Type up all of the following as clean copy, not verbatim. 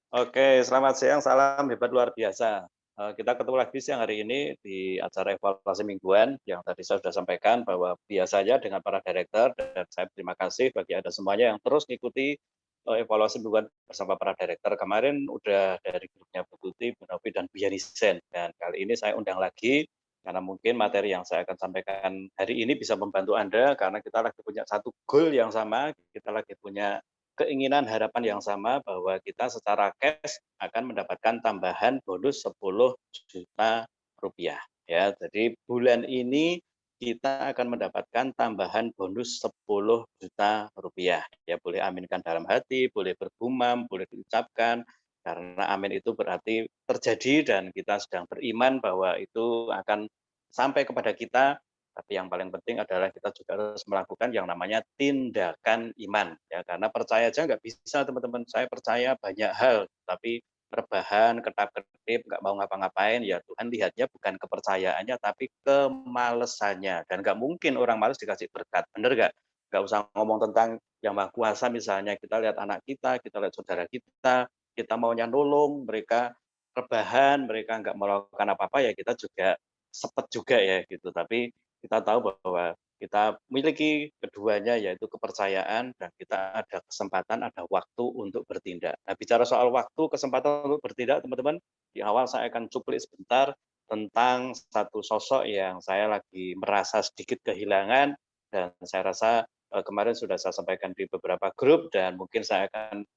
Oke, selamat siang, salam hebat luar biasa. Kita ketemu lagi siang hari ini di acara evaluasi mingguan yang tadi saya sudah sampaikan bahwa biasanya dengan para director dan saya terima kasih bagi Anda semuanya yang terus mengikuti evaluasi mingguan bersama para director. Kemarin udah dari grupnya Bu Tuti, Bu Novi, dan Bu Yanisen. Dan kali ini saya undang lagi karena mungkin materi yang saya akan sampaikan hari ini bisa membantu Anda karena kita lagi punya satu goal yang sama, kita lagi punya keinginan harapan yang sama bahwa kita secara cash akan mendapatkan tambahan bonus 10 juta rupiah ya. Jadi bulan ini kita akan mendapatkan tambahan bonus 10 juta rupiah ya. Boleh aminkan dalam hati, boleh bergumam, boleh diucapkan karena amin itu berarti terjadi dan kita sedang beriman bahwa itu akan sampai kepada kita, tapi yang paling penting adalah kita juga harus melakukan yang namanya tindakan iman, ya. Karena percaya aja nggak bisa teman-teman, saya percaya banyak hal, tapi rebahan, ketap-ketip, nggak mau ngapa-ngapain, ya Tuhan lihatnya bukan kepercayaannya, tapi kemalesannya. Dan nggak mungkin orang malas dikasih berkat, bener nggak? Nggak usah ngomong tentang yang Maha Kuasa misalnya, kita lihat anak kita lihat saudara kita maunya nolong, mereka rebahan, mereka nggak melakukan apa-apa, ya kita juga sepet juga ya gitu. Tapi kita tahu bahwa kita miliki keduanya yaitu kepercayaan dan kita ada kesempatan, ada waktu untuk bertindak. Nah, bicara soal waktu, kesempatan untuk bertindak, teman-teman, di awal saya akan cuplik sebentar tentang satu sosok yang saya lagi merasa sedikit kehilangan dan saya rasa kemarin sudah saya sampaikan di beberapa grup dan mungkin saya akan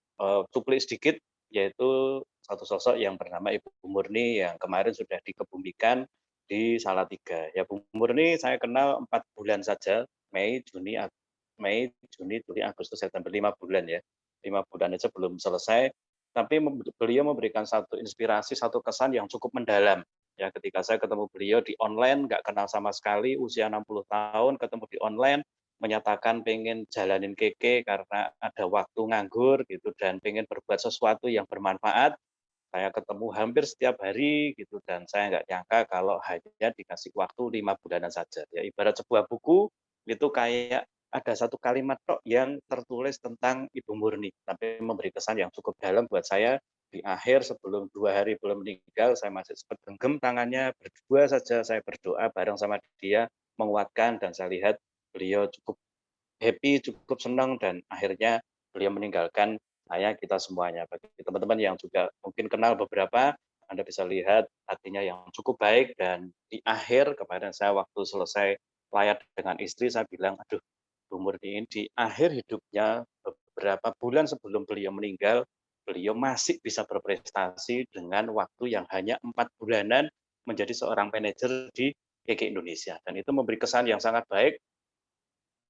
cuplik sedikit yaitu satu sosok yang bernama Ibu Murni yang kemarin sudah dikebumikan di Salatiga. Ya Bu Murni saya kenal 4 bulan saja, Mei, Juni, Juli, Agustus, September, 5 bulan ya. 5 bulan aja belum selesai, tapi beliau memberikan satu inspirasi, satu kesan yang cukup mendalam. Ya, ketika saya ketemu beliau di online, nggak kenal sama sekali, usia 60 tahun, ketemu di online, menyatakan pengen jalanin keke karena ada waktu nganggur gitu dan pengen berbuat sesuatu yang bermanfaat. Saya ketemu hampir setiap hari gitu dan saya nggak nyangka kalau hanya dikasih waktu 5 bulanan saja. Ya ibarat sebuah buku itu kayak ada satu kalimat tok yang tertulis tentang Ibu Murni, tapi memberi kesan yang cukup dalam buat saya. Di akhir sebelum 2 hari belum meninggal, saya masih sempat genggam tangannya, berdua saja saya berdoa bareng sama dia, menguatkan dan saya lihat beliau cukup happy, cukup senang dan akhirnya beliau meninggalkan saya, kita semuanya. Bagi teman-teman yang juga mungkin kenal beberapa, Anda bisa lihat hatinya yang cukup baik dan di akhir kemarin saya waktu selesai layar dengan istri, saya bilang, "Aduh, Bu Murni ini di akhir hidupnya beberapa bulan sebelum beliau meninggal, beliau masih bisa berprestasi dengan waktu yang hanya 4 bulanan menjadi seorang manajer di GG Indonesia." Dan itu memberi kesan yang sangat baik,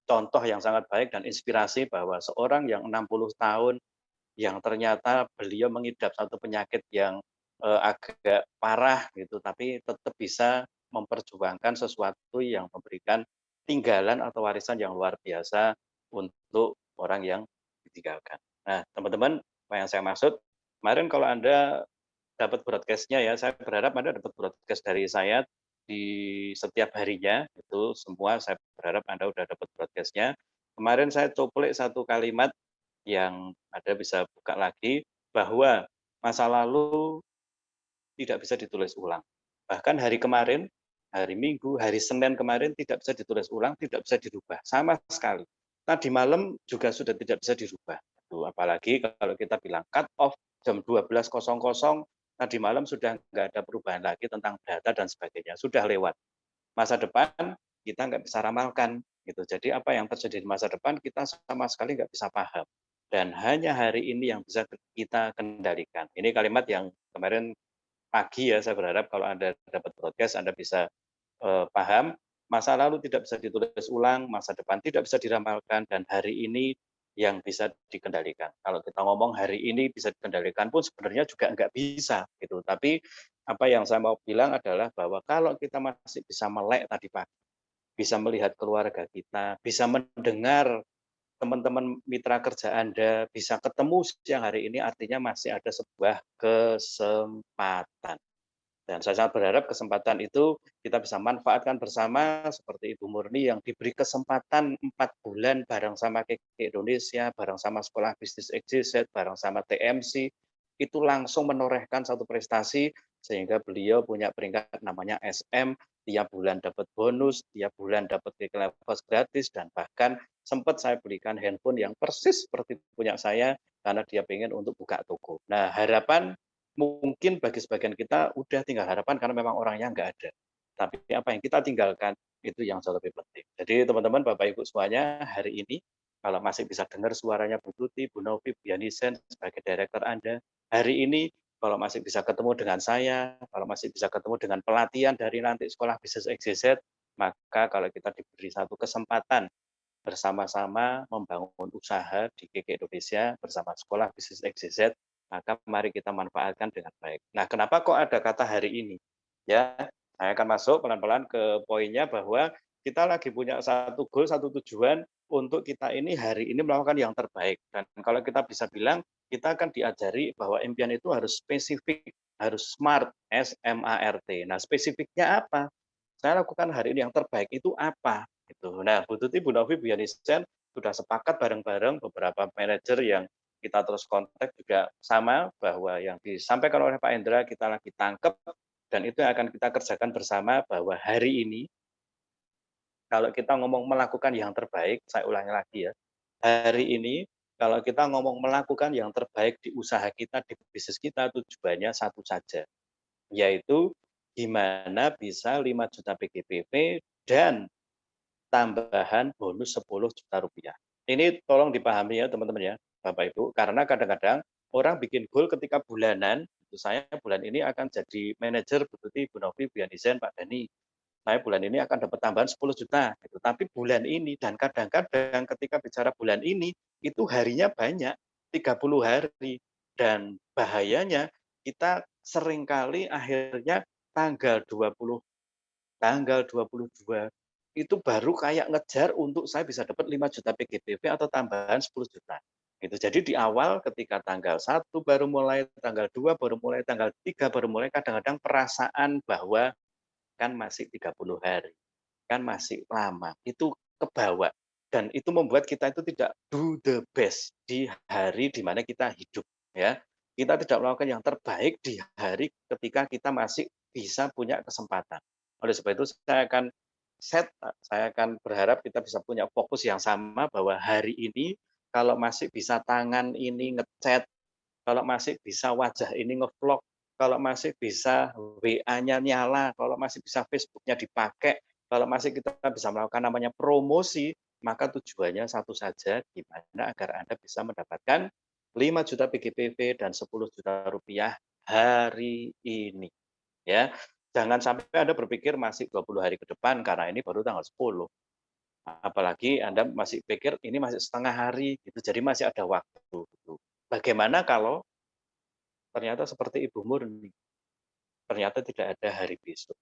contoh yang sangat baik dan inspirasi bahwa seorang yang 60 tahun yang ternyata beliau mengidap satu penyakit yang agak parah gitu, tapi tetap bisa memperjuangkan sesuatu yang memberikan tinggalan atau warisan yang luar biasa untuk orang yang ditinggalkan. Nah, teman-teman, apa yang saya maksud, kemarin kalau Anda dapat broadcast-nya ya, saya berharap Anda dapat broadcast dari saya di setiap harinya, itu semua saya berharap Anda udah dapat broadcast-nya. Kemarin saya cuplik satu kalimat yang Anda bisa buka lagi, bahwa masa lalu tidak bisa ditulis ulang. Bahkan hari kemarin, hari Minggu, hari Senin kemarin tidak bisa ditulis ulang, tidak bisa dirubah sama sekali. Tadi malam juga sudah tidak bisa dirubah. Tuh, apalagi kalau kita bilang cut off jam 12.00, tadi malam sudah nggak ada perubahan lagi tentang data dan sebagainya, sudah lewat. Masa depan kita nggak bisa ramalkan gitu. Jadi apa yang terjadi di masa depan kita sama sekali nggak bisa paham. Dan hanya hari ini yang bisa kita kendalikan. Ini kalimat yang kemarin pagi ya, saya berharap kalau Anda dapat broadcast Anda bisa paham, masa lalu tidak bisa ditulis ulang, masa depan tidak bisa diramalkan, dan hari ini yang bisa dikendalikan. Kalau kita ngomong hari ini bisa dikendalikan pun sebenarnya juga nggak bisa gitu. Tapi apa yang saya mau bilang adalah bahwa kalau kita masih bisa melek tadi pagi, bisa melihat keluarga kita, bisa mendengar teman-teman mitra kerja Anda, bisa ketemu siang hari ini artinya masih ada sebuah kesempatan. Dan saya sangat berharap kesempatan itu kita bisa manfaatkan bersama seperti Ibu Murni yang diberi kesempatan 4 bulan bareng sama KK Indonesia, bareng sama Sekolah Bisnis XYZ, bareng sama TMC, itu langsung menorehkan satu prestasi sehingga beliau punya peringkat namanya SM, tiap bulan dapat bonus, tiap bulan dapat kelas gratis, dan bahkan sempat saya belikan handphone yang persis seperti punya saya karena dia pengen untuk buka toko. Nah, harapan mungkin bagi sebagian kita udah tinggal harapan karena memang orangnya nggak ada. Tapi apa yang kita tinggalkan itu yang jauh lebih penting. Jadi teman-teman, Bapak Ibu semuanya, hari ini kalau masih bisa dengar suaranya Bu Tuti, Bu Novi, Bu Yanisen sebagai direktur Anda, hari ini kalau masih bisa ketemu dengan saya, kalau masih bisa ketemu dengan pelatihan dari nanti Sekolah Bisnis XYZ, maka kalau kita diberi satu kesempatan bersama-sama membangun usaha di KK Indonesia bersama Sekolah Bisnis XYZ, maka mari kita manfaatkan dengan baik. Nah, kenapa kok ada kata hari ini? Ya, saya akan masuk pelan-pelan ke poinnya bahwa kita lagi punya satu goal, satu tujuan untuk kita ini hari ini melakukan yang terbaik. Dan kalau kita bisa bilang, kita akan diajari bahwa impian itu harus spesifik, harus SMART, S-M-A-R-T. Nah, spesifiknya apa? Saya lakukan hari ini yang terbaik itu apa? Gitu. Nah, Bu Tuti, Bu Novi, Bu Yanisen sudah sepakat bareng-bareng beberapa manajer yang kita terus kontak juga sama bahwa yang disampaikan oleh Pak Endra kita lagi tangkep dan itu yang akan kita kerjakan bersama bahwa hari ini kalau kita ngomong melakukan yang terbaik, saya ulangi lagi ya, hari ini kalau kita ngomong melakukan yang terbaik di usaha kita, di bisnis kita, tujuannya satu saja, yaitu gimana bisa 5 juta PGBP dan tambahan bonus 10 juta rupiah. Ini tolong dipahami ya teman-teman ya, Bapak Ibu, karena kadang-kadang orang bikin goal ketika bulanan, itu saya bulan ini akan jadi manajer Bu Tuti, Bu Novi, Bu Yanisen, Pak Dani. Saya bulan ini akan dapat tambahan 10 juta. Gitu. Tapi bulan ini, dan kadang-kadang ketika bicara bulan ini, itu harinya banyak, 30 hari. Dan bahayanya kita seringkali akhirnya tanggal 20 tanggal 22 itu baru kayak ngejar untuk saya bisa dapat 5 juta PGBP atau tambahan 10 juta. Gitu. Jadi di awal ketika tanggal 1 baru mulai, tanggal 2 baru mulai, tanggal 3 baru mulai, kadang-kadang perasaan bahwa kan masih 30 hari, kan masih lama, itu kebawa. Dan itu membuat kita itu tidak do the best di hari di mana kita hidup. Ya. Kita tidak melakukan yang terbaik di hari ketika kita masih bisa punya kesempatan. Oleh sebab itu saya akan berharap kita bisa punya fokus yang sama bahwa hari ini kalau masih bisa tangan ini ngechat, kalau masih bisa wajah ini ngevlog, kalau masih bisa WA-nya nyala, kalau masih bisa Facebook-nya dipakai, kalau masih kita bisa melakukan namanya promosi, maka tujuannya satu saja, gimana agar Anda bisa mendapatkan 5 juta PGBP dan 10 juta rupiah hari ini. Ya, jangan sampai Anda berpikir masih 20 hari ke depan karena ini baru tanggal 10. Apalagi Anda masih pikir ini masih setengah hari gitu, jadi masih ada waktu gitu. Bagaimana kalau ternyata seperti Ibu Murni, ternyata tidak ada hari besok.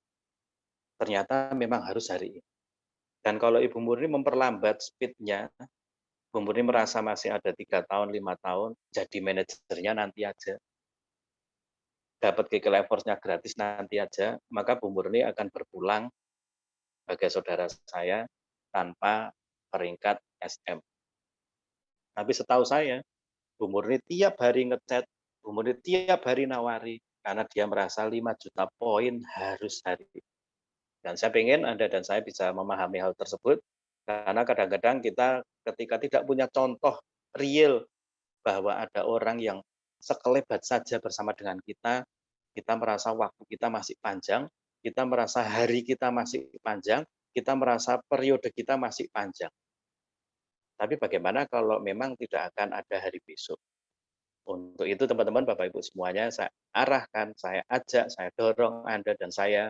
Ternyata memang harus hari ini. Dan kalau Ibu Murni memperlambat speed-nya, Ibu Murni merasa masih ada 3 tahun, 5 tahun, jadi manajernya nanti aja. Dapat KK Levers-nya gratis nanti aja, maka Bu Murni akan berpulang sebagai saudara saya tanpa peringkat SM. Tapi setahu saya, Bu Murni tiap hari ngechat, Bu Murni tiap hari nawari, karena dia merasa 5 juta poin harus hari ini. Dan saya ingin Anda dan saya bisa memahami hal tersebut, karena kadang-kadang kita ketika tidak punya contoh real bahwa ada orang yang sekelebat saja bersama dengan kita merasa waktu kita masih panjang, kita merasa hari kita masih panjang, kita merasa periode kita masih panjang. Tapi bagaimana kalau memang tidak akan ada hari besok? Untuk itu teman-teman, Bapak Ibu semuanya, saya arahkan, saya ajak, saya dorong Anda dan saya,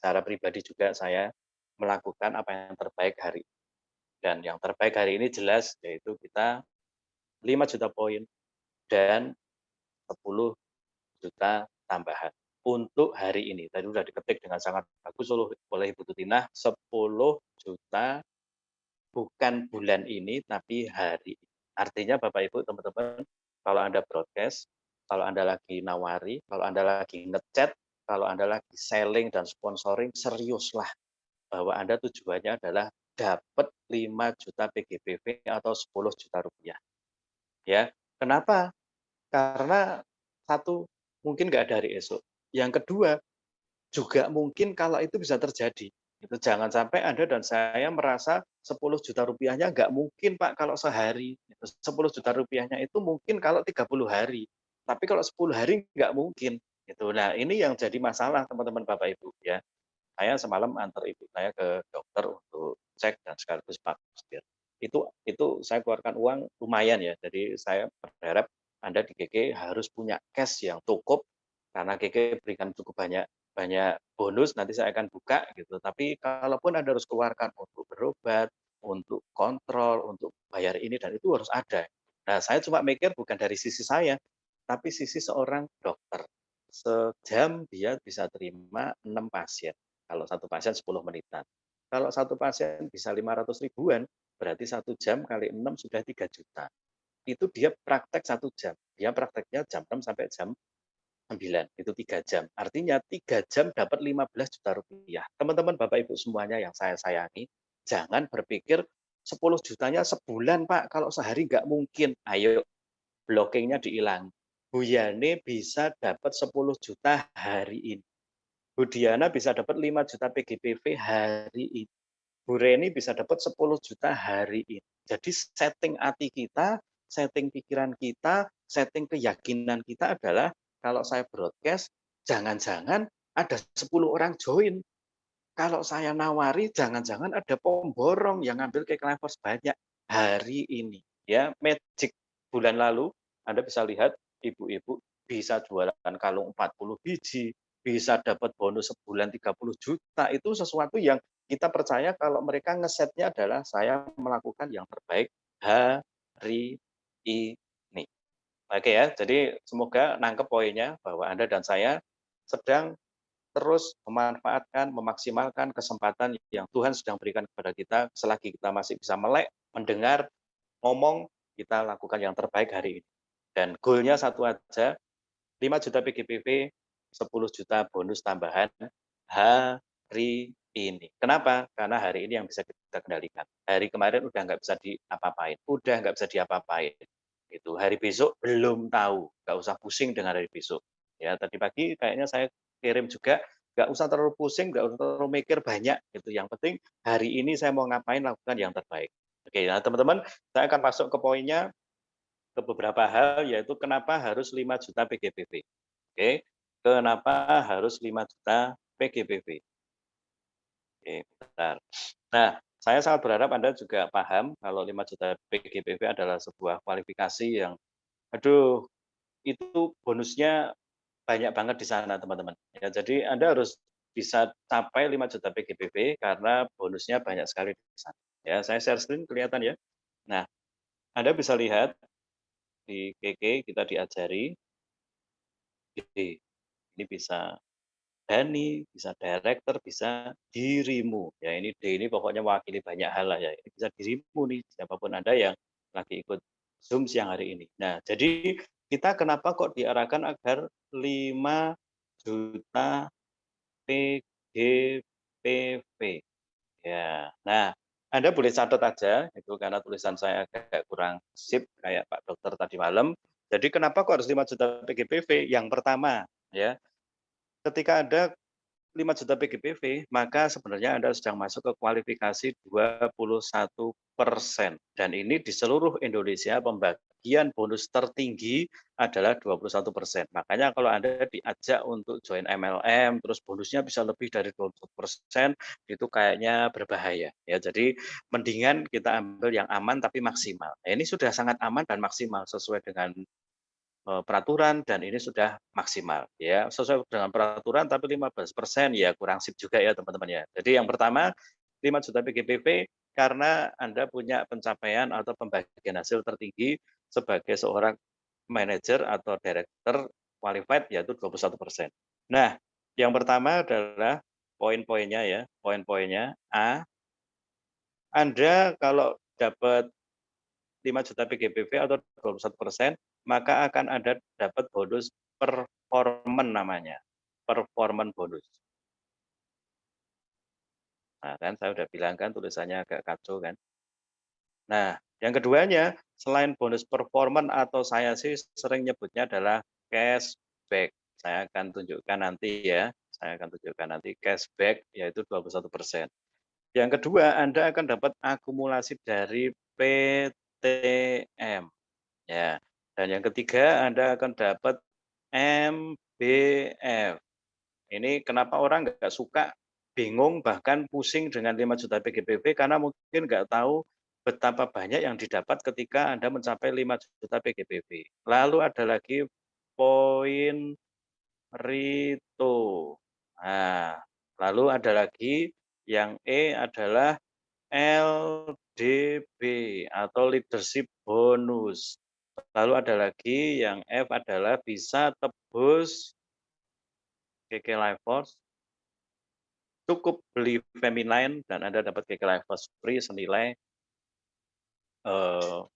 secara pribadi juga saya melakukan apa yang terbaik hari ini. Dan yang terbaik hari ini jelas yaitu kita 5 juta poin dan 10 juta tambahan untuk hari ini. Tadi sudah diketik dengan sangat bagus oleh Ibu Tutinah, 10 juta bukan bulan ini tapi hari ini. Artinya Bapak Ibu teman-teman, kalau Anda broadcast, kalau Anda lagi nawari, kalau Anda lagi ngechat, kalau Anda lagi selling dan sponsoring, seriuslah bahwa Anda tujuannya adalah dapat 5 juta PGBP atau 10 juta rupiah. Ya, kenapa? Karena Satu, mungkin nggak ada hari esok. Yang kedua, juga mungkin kalau itu bisa terjadi. Itu jangan sampai Anda dan saya merasa 10 juta rupiahnya nggak mungkin Pak kalau sehari. 10 juta rupiahnya itu mungkin kalau 30 hari. Tapi kalau 10 hari nggak mungkin. Gitu. Nah ini yang jadi masalah teman-teman Bapak Ibu ya. Saya semalam antar ibu saya ke dokter untuk cek dan sekaligus pastir. Itu saya keluarkan uang lumayan ya. Jadi saya berharap Anda di GG harus punya cash yang cukup karena GG berikan cukup banyak banyak bonus nanti saya akan buka gitu. Tapi kalaupun Anda harus keluarkan untuk berobat, untuk kontrol, untuk bayar ini dan itu harus ada. Nah, saya cuma mikir bukan dari sisi saya, tapi sisi seorang dokter. Sejam dia bisa terima 6 pasien. Kalau satu pasien 10 menitan. Kalau satu pasien bisa 500 ribuan, berarti 1 jam kali 6 sudah 3 juta. Itu dia praktek 1 jam. Dia prakteknya jam 6 sampai jam 9, itu 3 jam. Artinya 3 jam dapat 15 juta rupiah. Teman-teman Bapak Ibu semuanya yang saya sayangi, jangan berpikir 10 jutanya sebulan Pak, kalau sehari nggak mungkin. Ayo, blockingnya dihilang. Bu Yani bisa dapat 10 juta hari ini. Bu Diana bisa dapat 5 juta PGBV hari ini. Bu Reni bisa dapat 10 juta hari ini. Jadi setting hati kita, setting pikiran kita, setting keyakinan kita adalah kalau saya broadcast, jangan-jangan ada 10 orang join. Kalau saya nawari, jangan-jangan ada pemborong yang ngambil cake livers banyak hari ini. Ya, magic bulan lalu, Anda bisa lihat ibu-ibu bisa jualan kalung 40 biji, bisa dapat bonus sebulan 30 juta. Itu sesuatu yang kita percaya kalau mereka ngesetnya adalah saya melakukan yang terbaik hari ini. Oke ya, jadi semoga nangkep poinnya bahwa Anda dan saya sedang terus memanfaatkan, memaksimalkan kesempatan yang Tuhan sedang berikan kepada kita selagi kita masih bisa melek, mendengar, ngomong, kita lakukan yang terbaik hari ini. Dan goalnya satu aja, 5 juta PGBV, 10 juta bonus tambahan hari ini. Kenapa? Karena hari ini yang bisa kita kendalikan. Hari kemarin udah nggak bisa diapa-apain, udah nggak bisa diapa-apain. Itu hari besok belum tahu, nggak usah pusing dengan hari besok. Ya tadi pagi kayaknya saya kirim juga, nggak usah terlalu pusing, nggak usah terlalu mikir banyak gitu. Yang penting hari ini saya mau ngapain, lakukan yang terbaik. Oke, nah teman-teman, saya akan masuk ke poinnya ke beberapa hal, yaitu kenapa harus 5 juta PGBV. Oke, kenapa harus 5 juta PGBV? Oke, bentar. Nah, saya sangat berharap Anda juga paham kalau 5 juta PGBV adalah sebuah kualifikasi yang, aduh, itu bonusnya banyak banget di sana teman-teman. Ya, jadi Anda harus bisa capai 5 juta PGBV karena bonusnya banyak sekali di sana. Ya, saya share screen kelihatan ya. Nah, Anda bisa lihat di KK kita diajari, ini bisa Dani, bisa director, bisa dirimu. Ya ini D ini pokoknya mewakili banyak hal lah ya. Ini bisa dirimu nih, siapapun Anda yang lagi ikut Zoom siang hari ini. Nah, jadi kita kenapa kok diarahkan agar 5 juta PGPV. Ya, nah Anda boleh catat aja itu karena tulisan saya agak kurang sip kayak Pak Dokter tadi malam. Jadi kenapa kok harus 5 juta PGPV? Yang pertama ya, ketika Anda 5 juta PGPV, maka sebenarnya Anda sedang masuk ke kualifikasi 21%. Dan ini di seluruh Indonesia pembagian bonus tertinggi adalah 21%. Makanya kalau Anda diajak untuk join MLM, terus bonusnya bisa lebih dari 21%, itu kayaknya berbahaya. Ya, jadi mendingan kita ambil yang aman tapi maksimal. Nah, ini sudah sangat aman dan maksimal sesuai dengan peraturan dan ini sudah maksimal ya sesuai dengan peraturan tapi 15% ya kurang sip juga ya teman-teman ya. Jadi yang pertama 5 juta PGBV karena Anda punya pencapaian atau pembagian hasil tertinggi sebagai seorang manajer atau director qualified yaitu 21%. Nah, yang pertama adalah poin-poinnya ya, poin-poinnya A, Anda kalau dapat 5 juta PGBV atau 21%, maka akan ada dapat bonus performan namanya, performan bonus. Nah, kan saya udah bilang kan tulisannya agak kacau kan. Nah, yang keduanya, selain bonus performan atau saya sih sering nyebutnya adalah cashback. Saya akan tunjukkan nanti ya, saya akan tunjukkan nanti cashback yaitu 21%. Yang kedua, Anda akan dapat akumulasi dari PTM, ya. Dan yang ketiga, Anda akan dapat MBF. Ini kenapa orang nggak suka, bingung, bahkan pusing dengan 5 juta PGBV karena mungkin nggak tahu betapa banyak yang didapat ketika Anda mencapai 5 juta PGBV. Lalu ada lagi poin Rito. Nah, lalu ada lagi yang E adalah LDB atau leadership bonus. Lalu ada lagi yang F adalah bisa tebus KK Life Force, cukup beli Feminine dan Anda dapat KK Life Force free senilai 1,7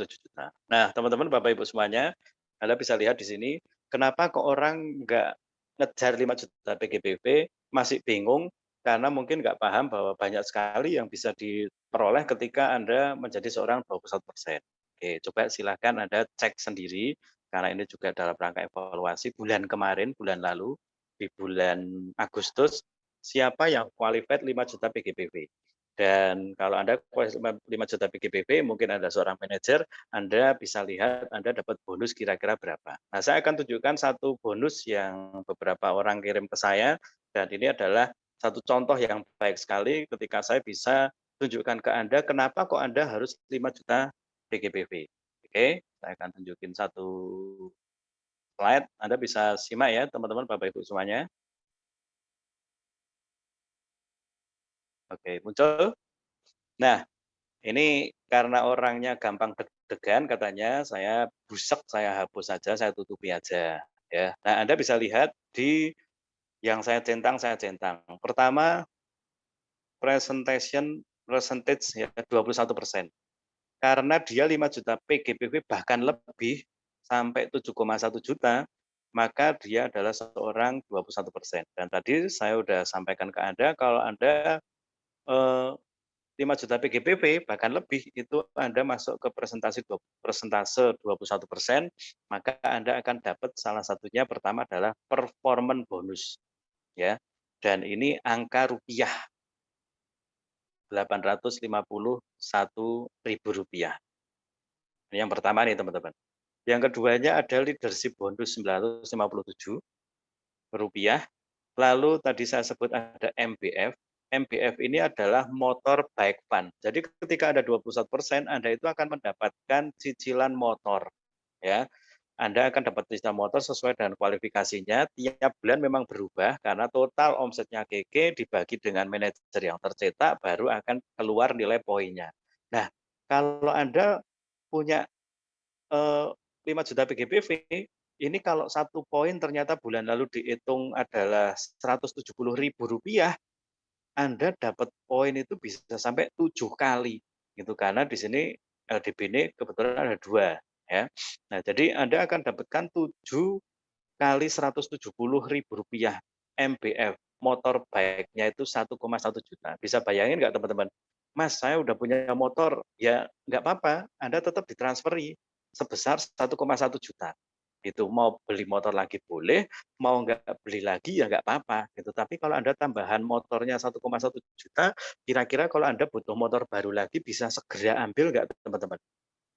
juta. Nah, teman-teman, Bapak Ibu semuanya, Anda bisa lihat di sini, kenapa kok orang nggak ngejar 5 juta PGBV, masih bingung, karena mungkin nggak paham bahwa banyak sekali yang bisa diperoleh ketika Anda menjadi seorang 21%. Oke, coba silakan Anda cek sendiri, karena ini juga dalam rangka evaluasi bulan kemarin, bulan lalu, di bulan Agustus, siapa yang qualified 5 juta PGBV. Dan kalau Anda 5 juta PGBV, mungkin Anda seorang manajer, Anda bisa lihat Anda dapat bonus kira-kira berapa. Nah, saya akan tunjukkan satu bonus yang beberapa orang kirim ke saya, dan ini adalah satu contoh yang baik sekali ketika saya bisa tunjukkan ke Anda kenapa kok Anda harus 5 juta PGBV. Oke, saya akan tunjukin satu slide, Anda bisa simak ya teman-teman Bapak Ibu semuanya. Oke, muncul. Nah, ini karena orangnya gampang deg-degan katanya, saya busek, saya hapus saja, saya tutupi aja, ya. Nah, Anda bisa lihat di yang saya centang. Pertama, percentage ya 21%. Karena dia 5 juta PGBV bahkan lebih sampai 7,1 juta, maka dia adalah seorang 21%. Dan tadi saya sudah sampaikan ke Anda kalau Anda 5 juta PGBV bahkan lebih itu Anda masuk ke persentase 21%, maka Anda akan dapat salah satunya pertama adalah performance bonus ya. Dan ini angka rupiah Rp851.000. Ini yang pertama nih teman-teman. Yang keduanya ada leadership bonus Rp957. Lalu tadi saya sebut ada MBF. MBF ini adalah motor bike fund. Jadi ketika ada 21%, Anda itu akan mendapatkan cicilan motor. Ya, Anda akan dapat cicilan motor sesuai dengan kualifikasinya. Tiap bulan memang berubah karena total omsetnya KK dibagi dengan manajer yang tercetak baru akan keluar nilai poinnya. Nah, kalau Anda punya 5 juta PGBV, ini kalau 1 poin ternyata bulan lalu dihitung adalah Rp170.000, Anda dapat poin itu bisa sampai 7 kali gitu, karena di sini LDB ini kebetulan ada 2 ya. Nah, jadi Anda akan dapatkan 7 kali Rp170.000 MBF, motor bike-nya itu 1,1 juta. Bisa bayangin nggak teman-teman? Mas, saya udah punya motor, ya nggak apa-apa, Anda tetap ditransferi sebesar 1,1 juta. Itu mau beli motor lagi boleh, mau nggak beli lagi ya nggak apa-apa gitu. Tapi kalau Anda tambahan motornya 1,1 juta, kira-kira kalau Anda butuh motor baru lagi bisa segera ambil nggak teman-teman?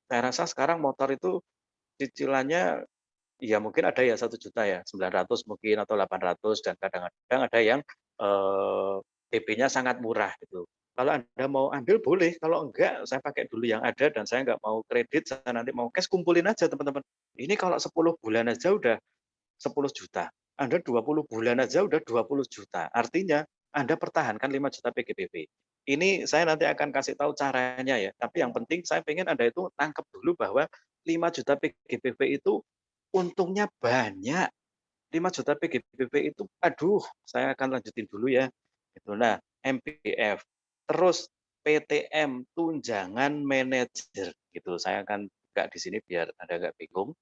Saya rasa sekarang motor itu cicilannya ya mungkin ada ya 1 juta ya, 900 mungkin atau 800 dan kadang-kadang ada yang DP-nya sangat murah gitu. Kalau Anda mau ambil boleh, kalau enggak saya pakai dulu yang ada dan saya nggak mau kredit, saya nanti mau cash, kumpulin aja teman-teman. Ini kalau 10 bulan aja udah 10 juta. Anda 20 bulan aja udah 20 juta. Artinya Anda pertahankan 5 juta PGBV. Ini saya nanti akan kasih tahu caranya ya. Tapi yang penting saya pengen Anda itu tangkap dulu bahwa 5 juta PGBV itu untungnya banyak. 5 juta PGBV itu, aduh, saya akan lanjutin dulu ya. Itu. Nah, MPF, terus PTM, tunjangan manajer. Gitu. Saya akan buka di sini biar Anda nggak bingung.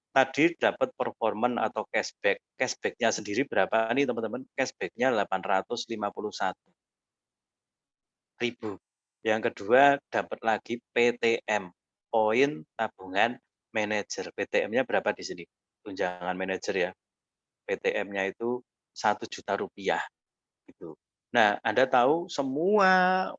Tadi dapat performance atau cashback. Cashback-nya sendiri berapa nih teman-teman? Cashback-nya 851.000. Yang kedua dapat lagi PTM, poin tabungan manajer. PTM-nya berapa di sini? Tunjangan manajer ya. PTM-nya itu Rp1.000.000 gitu. Nah, Anda tahu semua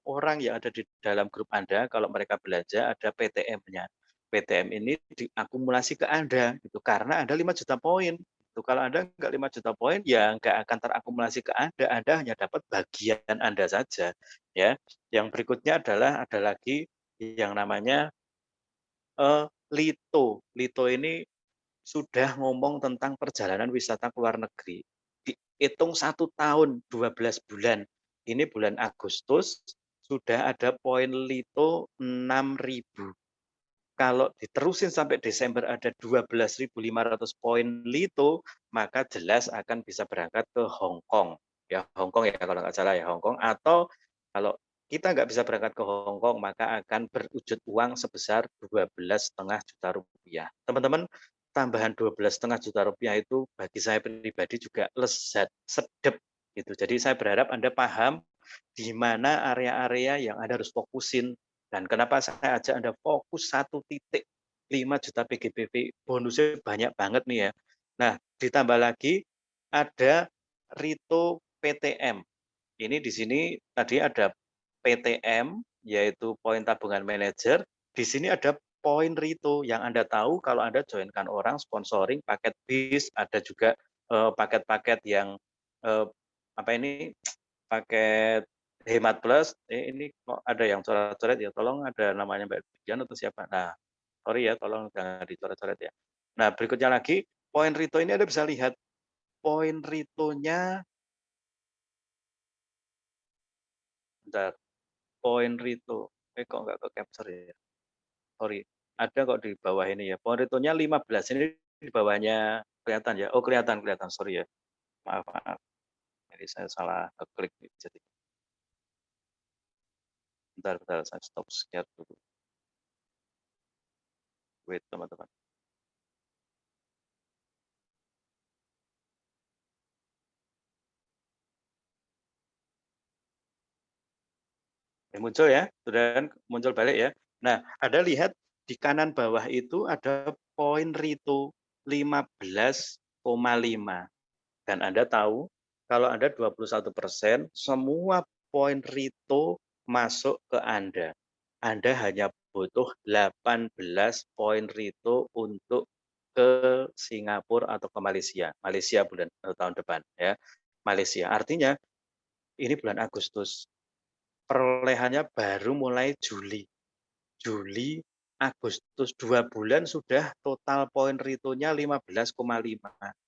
orang yang ada di dalam grup Anda kalau mereka belanja ada PTM-nya. PTM ini diakumulasi ke Anda gitu karena Anda 5 juta poin. Itu kalau Anda nggak 5 juta poin ya nggak akan terakumulasi ke Anda hanya dapat bagian Anda saja ya. Yang berikutnya adalah ada lagi yang namanya Lito. Lito ini sudah ngomong tentang perjalanan wisata ke luar negeri. Dihitung 1 tahun, 12 bulan. Ini bulan Agustus, sudah ada poin Lito 6.000. Kalau diterusin sampai Desember ada 12.500 poin Lito, maka jelas akan bisa berangkat ke Hong Kong. Ya, Hong Kong ya kalau nggak salah ya, Hong Kong. Atau kalau kita nggak bisa berangkat ke Hong Kong, maka akan berwujud uang sebesar 12,5 juta rupiah. Teman-teman, tambahan 12,5 juta rupiah itu bagi saya pribadi juga lezat, sedep gitu. Jadi saya berharap Anda paham di mana area-area yang Anda harus fokusin dan kenapa saya ajak Anda fokus 1,5 juta PGBV, bonusnya banyak banget nih ya. Nah, ditambah lagi ada Rito PTM. Ini di sini tadi ada PTM, yaitu poin tabungan manajer. Di sini ada poin Rito yang Anda tahu kalau Anda joinkan orang sponsoring paket bis, ada juga paket-paket yang apa ini paket hemat plus. Ini kok ada yang coret-coret ya, tolong ada namanya Mbak Dian atau siapa. Nah, sorry ya, tolong jangan dicoret-coret ya. Nah, berikutnya lagi, poin Rito ini Anda bisa lihat poin Ritonya, bentar, poin Rito. Kok nggak ke capture ya? Sorry, ada kok di bawah ini ya. Poin Ritonya 15, ini di bawahnya kelihatan ya? Oh kelihatan, kelihatan, sorry ya. Maaf, maaf. Jadi saya salah klik. Jadi, bentar, bentar, saya stop share dulu. Wait, teman-teman. Muncul ya, sudah kan muncul balik ya. Nah, ada lihat di kanan bawah itu ada poin Rito 15,5. Dan Anda tahu kalau Anda 21%, semua poin Rito masuk ke Anda. Anda hanya butuh 18 poin Rito untuk ke Singapura atau ke Malaysia. Malaysia bulan tahun depan ya. Malaysia. Artinya ini bulan Agustus. Perolehannya baru mulai Juli. Juli, Agustus 2 bulan sudah total poin Ritonya 15,5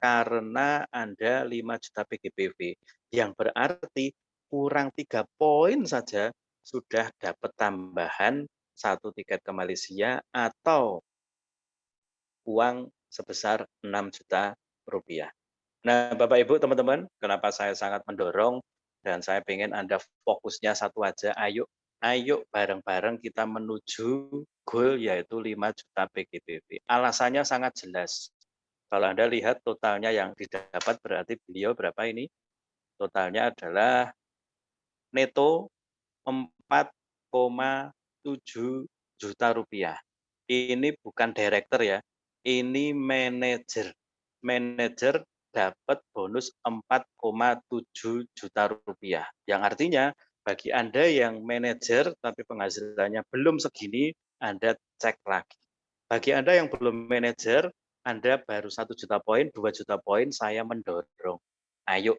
karena Anda 5 juta PGBV. Yang berarti kurang 3 poin saja sudah dapat tambahan 1 tiket ke Malaysia atau uang sebesar 6 juta rupiah. Nah, Bapak Ibu, teman-teman, kenapa saya sangat mendorong dan saya ingin Anda fokusnya satu aja, ayo bareng-bareng kita menuju goal yaitu 5 juta PGBV. Alasannya sangat jelas. Kalau Anda lihat totalnya yang didapat berarti beliau berapa ini? Totalnya adalah neto 4,7 juta rupiah. Ini bukan director ya, ini manajer. Manajer dapat bonus 4,7 juta rupiah. Yang artinya bagi Anda yang manajer tapi penghasilannya belum segini, Anda cek lagi. Bagi Anda yang belum manajer, Anda baru 1 juta poin, 2 juta poin, saya mendorong. Ayo,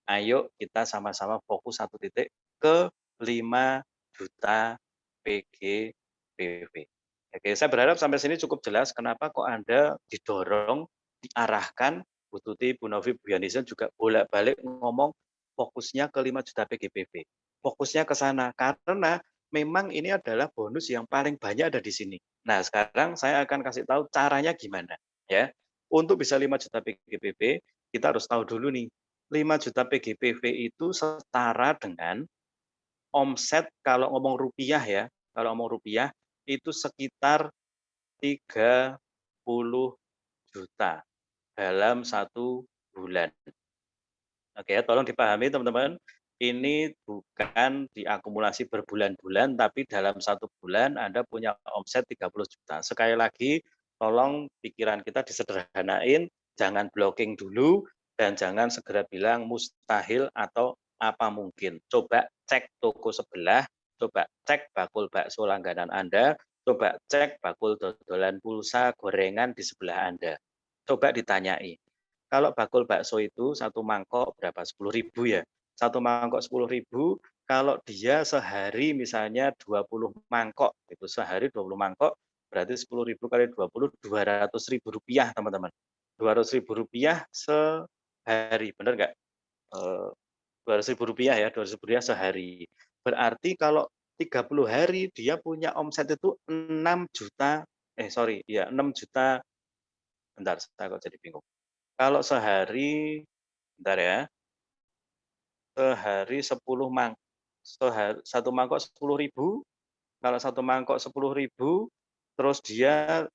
ayo kita sama-sama fokus 1 titik ke 5 juta PGBV. Oke, saya berharap sampai sini cukup jelas kenapa kok Anda didorong, diarahkan, Bu Tuti, Bu Novi, Bu Yanisen juga bolak-balik ngomong fokusnya ke 5 juta PGBV. Fokusnya ke sana karena memang ini adalah bonus yang paling banyak ada di sini. Nah, sekarang saya akan kasih tahu caranya gimana ya. Untuk bisa 5 juta PGBV, kita harus tahu dulu nih 5 juta PGBV itu setara dengan omset kalau ngomong rupiah ya, kalau ngomong rupiah itu sekitar 30 juta dalam 1 bulan. Oke, tolong dipahami teman-teman, ini bukan diakumulasi berbulan-bulan, tapi dalam 1 bulan Anda punya omset 30 juta. Sekali lagi, tolong pikiran kita disederhanain, jangan blocking dulu, dan jangan segera bilang mustahil atau apa mungkin. Coba cek toko sebelah, coba cek bakul bakso langganan Anda, coba cek bakul dodolan pulsa gorengan di sebelah Anda. Coba ditanyai, kalau bakul bakso itu satu mangkok berapa? 10.000 ya? Satu mangkok 10.000, kalau dia sehari misalnya 20 mangkok, itu sehari 20 mangkok, berarti 10.000 kali 20, Rp200.000 teman-teman. Rp200.000 sehari, benar nggak? Rp200.000 ya, Rp200.000 sehari. Berarti kalau 30 hari dia punya omset itu 6 juta, sorry, ya 6 juta, bentar, saya kok jadi bingung. Kalau sehari, bentar ya, sehari 10 satu mangkok 10.000, kalau satu mangkok 10.000, terus dia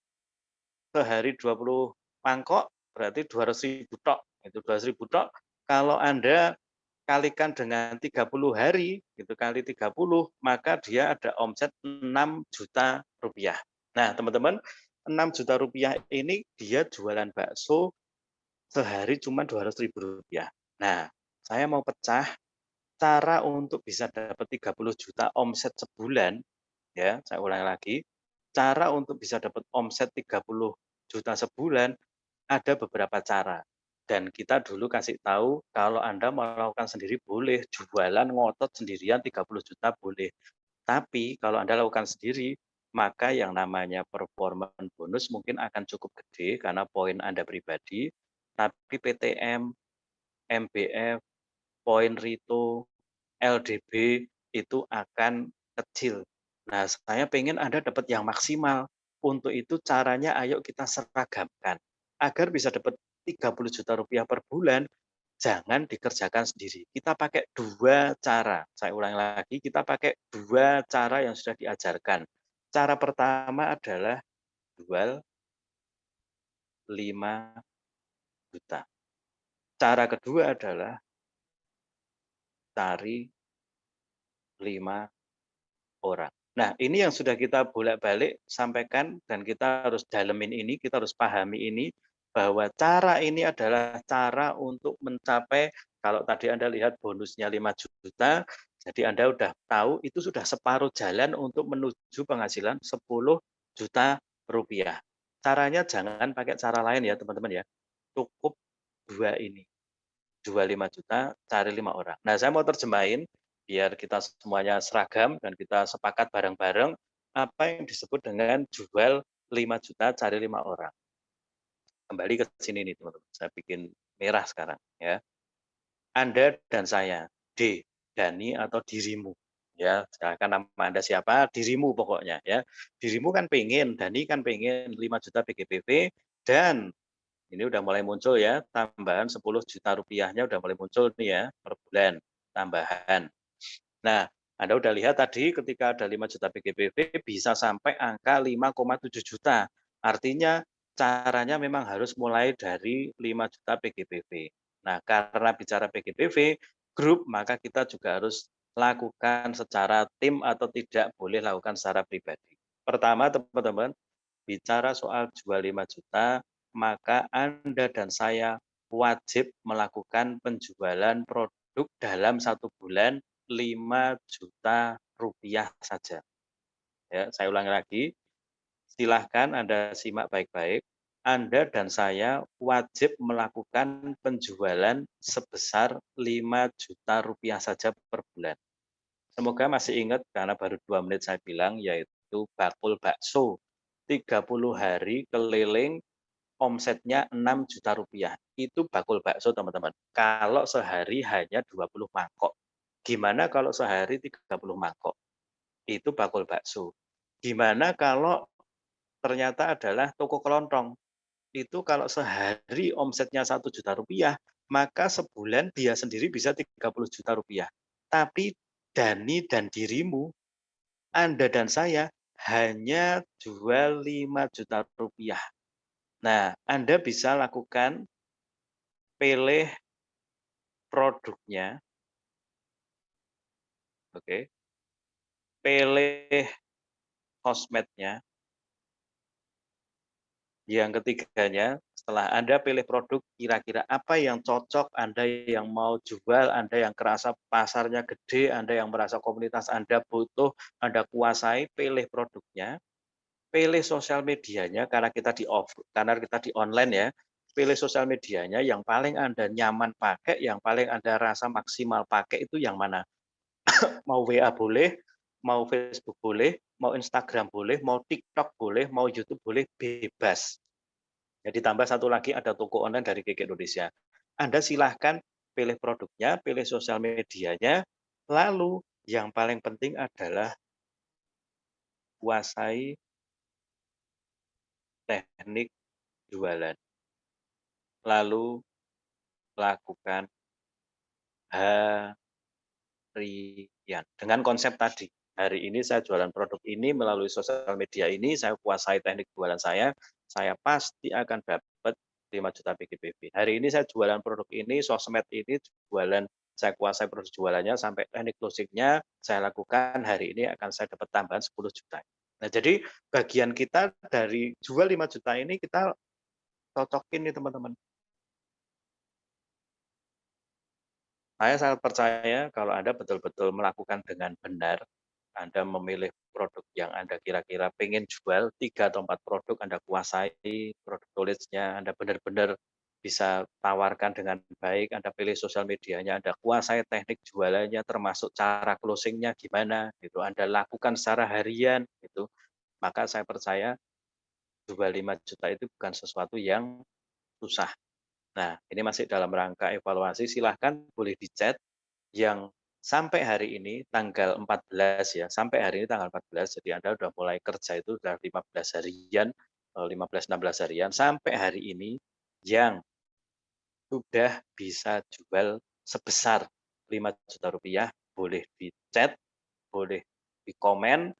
sehari 20 mangkok, berarti 200.000 tok. Itu 200.000 tok. Kalau Anda kalikan dengan 30 hari, gitu kali 30, maka dia ada omset 6 juta rupiah. Nah, teman-teman, 6 juta rupiah ini dia jualan bakso sehari cuma Rp200.000. Nah, saya mau pecah cara untuk bisa dapat 30 juta omset sebulan, ya, saya ulangi lagi, cara untuk bisa dapat omset 30 juta sebulan ada beberapa cara. Dan kita dulu kasih tahu kalau Anda melakukan sendiri boleh, jualan ngotot sendirian 30 juta boleh. Tapi kalau Anda lakukan sendiri, maka yang namanya performance bonus mungkin akan cukup gede karena poin Anda pribadi, tapi PTM, MBF, poin Rito, LDB itu akan kecil. Nah, saya pengen Anda dapat yang maksimal. Untuk itu caranya ayo kita seragamkan. Agar bisa dapat 30 juta rupiah per bulan, jangan dikerjakan sendiri. Kita pakai dua cara. Saya ulangi lagi, kita pakai dua cara yang sudah diajarkan. Cara pertama adalah jual 5 juta. Cara kedua adalah cari 5 orang. Nah, ini yang sudah kita bolak-balik sampaikan dan kita harus dalemin ini, kita harus pahami ini, bahwa cara ini adalah cara untuk mencapai, kalau tadi Anda lihat bonusnya 5 juta, jadi Anda sudah tahu itu sudah separuh jalan untuk menuju penghasilan 10 juta rupiah. Caranya jangan pakai cara lain ya teman-teman ya, cukup dua ini. Jual 5 juta, cari 5 orang. Nah, saya mau terjemahin biar kita semuanya seragam dan kita sepakat bareng-bareng apa yang disebut dengan jual 5 juta, cari 5 orang. Kembali ke sini nih, teman-teman. Saya bikin merah sekarang ya. Anda dan saya, D, Dani atau dirimu. Ya, silakan nama Anda siapa, dirimu pokoknya ya. Dirimu kan pengen, Dani kan pengen 5 juta PGBV dan ini udah mulai muncul ya, tambahan 10 juta rupiahnya udah mulai muncul nih ya, per bulan, tambahan. Nah, Anda udah lihat tadi ketika ada 5 juta PGBV bisa sampai angka 5,7 juta. Artinya caranya memang harus mulai dari 5 juta PGBV. Nah, karena bicara PGBV, grup, maka kita juga harus lakukan secara tim atau tidak boleh lakukan secara pribadi. Pertama, teman-teman, bicara soal jual 5 juta, maka Anda dan saya wajib melakukan penjualan produk dalam satu bulan 5 juta rupiah saja. Ya, saya ulangi lagi, silahkan Anda simak baik-baik. Anda dan saya wajib melakukan penjualan sebesar 5 juta rupiah saja per bulan. Semoga masih ingat karena baru 2 menit saya bilang, yaitu bakul bakso. 30 hari keliling, omsetnya 6 juta rupiah. Itu bakul bakso, teman-teman. Kalau sehari hanya 20 mangkok. Gimana kalau sehari 30 mangkok? Itu bakul bakso. Gimana kalau ternyata adalah toko kelontong? Itu kalau sehari omsetnya 1 juta rupiah, maka sebulan dia sendiri bisa 30 juta rupiah. Tapi Dani dan dirimu, Anda dan saya hanya jual 5 juta rupiah. Nah, Anda bisa lakukan pilih produknya, oke, pilih sosmednya, Yang ketiganya, setelah Anda pilih produk, kira-kira apa yang cocok, Anda yang mau jual, Anda yang kerasa pasarnya gede, Anda yang merasa komunitas Anda butuh, Anda kuasai, pilih produknya, pilih sosial medianya karena kita di online ya, pilih sosial medianya yang paling Anda nyaman pakai, yang paling Anda rasa maksimal pakai itu yang mana? Mau WA boleh, mau Facebook boleh, mau Instagram boleh, mau TikTok boleh, mau YouTube boleh, bebas. Ya ditambah satu lagi ada toko online dari GG Indonesia. Anda silahkan pilih produknya, pilih sosial medianya, lalu yang paling penting adalah kuasai teknik jualan. Lalu lakukan harian dengan konsep tadi. Hari ini saya jualan produk ini melalui sosial media ini, saya kuasai teknik jualan saya pasti akan dapat 5 juta PGBV. Hari ini saya jualan produk ini, sosmed ini, jualan saya kuasai proses jualannya sampai teknik closing-nya saya lakukan, hari ini akan saya dapat tambahan 10 juta. Nah, jadi bagian kita dari jual 5 juta ini kita cocokin nih teman-teman. Saya sangat percaya kalau Anda betul-betul melakukan dengan benar, Anda memilih produk yang Anda kira-kira pengen jual, 3 atau 4 produk Anda kuasai, produk knowledge-nya Anda benar-benar bisa tawarkan dengan baik, Anda pilih sosial medianya, Anda kuasai teknik jualannya, termasuk cara closing-nya gimana, gitu, Anda lakukan secara harian, gitu. Maka saya percaya jual 5 juta itu bukan sesuatu yang susah. Nah, ini masih dalam rangka evaluasi, silahkan boleh di-chat yang sampai hari ini tanggal 14 ya, sampai hari ini tanggal 14, jadi Anda sudah mulai kerja itu sudah 15 harian, 15, 16 harian, sampai hari ini yang sudah bisa jual sebesar 5 juta rupiah, boleh di-chat, boleh di-komen,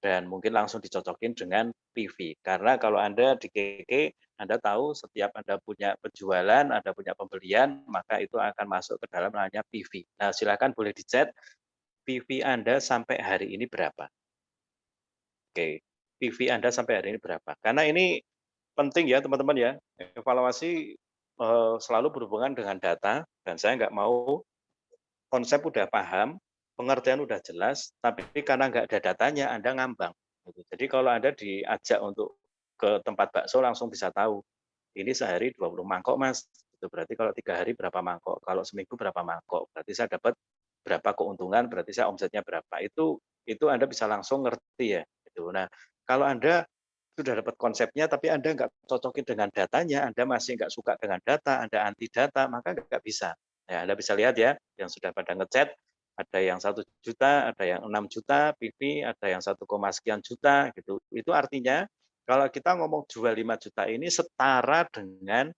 dan mungkin langsung dicocokin dengan PV. Karena kalau Anda di GG, Anda tahu setiap Anda punya penjualan, Anda punya pembelian, maka itu akan masuk ke dalam namanya PV. Nah, silakan boleh di-chat, PV Anda sampai hari ini berapa? Oke, PV Anda sampai hari ini berapa? Karena ini penting ya teman-teman ya, evaluasi selalu berhubungan dengan data, dan saya nggak mau konsep udah paham, pengertian udah jelas, tapi karena nggak ada datanya Anda ngambang, gitu. Jadi kalau Anda diajak untuk ke tempat bakso langsung bisa tahu, ini sehari 20 mangkok Mas, itu berarti kalau 3 hari berapa mangkok, kalau seminggu berapa mangkok, berarti saya dapat berapa keuntungan, berarti saya omsetnya berapa. Itu Anda bisa langsung ngerti ya, gitu. Nah, kalau Anda sudah dapat konsepnya tapi Anda nggak cocokin dengan datanya, Anda masih nggak suka dengan data, Anda anti data, maka nggak bisa. Ya, Anda bisa lihat ya, yang sudah pada ngechat, ada yang 1 juta, ada yang 6 juta PV, ada yang 1, sekian juta gitu. Itu artinya kalau kita ngomong jual 5 juta ini setara dengan,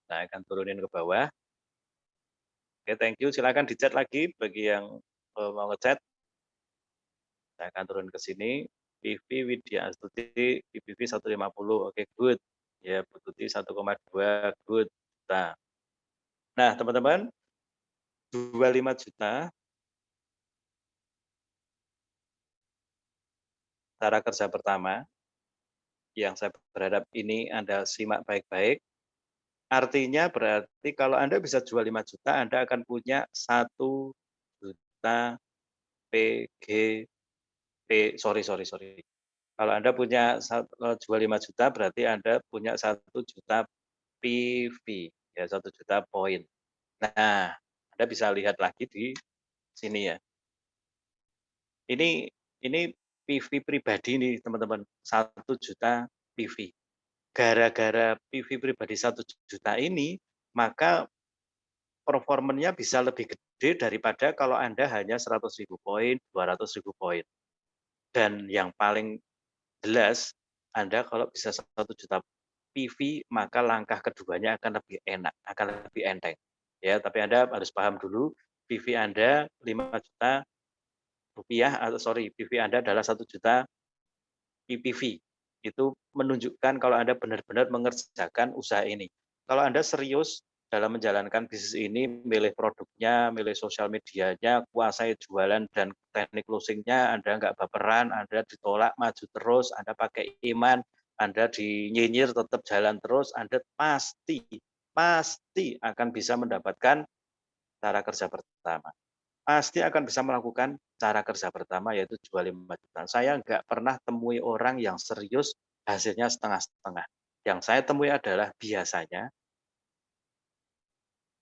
saya akan turunin ke bawah. Oke, thank you. Silakan di-chat lagi bagi yang mau ngechat. Saya akan turun ke sini. PV Widya Astuti, PPV 150. Oke, good. Ya, Bu Tuti 1,2, good. Nah, teman-teman, jual 5 juta, cara kerja pertama yang saya berharap ini Anda simak baik-baik. Artinya berarti kalau Anda bisa jual 5 juta, Anda akan punya 1 juta sorry, sorry, sorry. Kalau Anda punya jual 5 juta, berarti Anda punya 1 juta PV, ya 1 juta poin. Nah, Anda bisa lihat lagi di sini ya. Ini PV pribadi nih teman-teman, 1 juta PV. Gara-gara PV pribadi 1 juta ini, maka performanya bisa lebih gede daripada kalau Anda hanya 100.000 poin, 200.000 poin. Dan yang paling jelas, Anda kalau bisa 1 juta PV, maka langkah keduanya akan lebih enak, akan lebih enteng. Ya, tapi Anda harus paham dulu, PV Anda 5 juta rupiah, atau sorry, PV Anda adalah 1 juta PPV. Itu menunjukkan kalau Anda benar-benar mengerjakan usaha ini. Kalau Anda serius dalam menjalankan bisnis ini, milih produknya, milih sosial medianya, kuasai jualan dan teknik closing-nya, Anda nggak baperan, Anda ditolak, maju terus, Anda pakai iman, Anda dinyinyir tetap jalan terus, Anda pasti akan bisa mendapatkan cara kerja pertama. Pasti akan bisa melakukan cara kerja pertama yaitu jual 5 juta. Saya nggak pernah temui orang yang serius hasilnya setengah-setengah. Yang saya temui adalah biasanya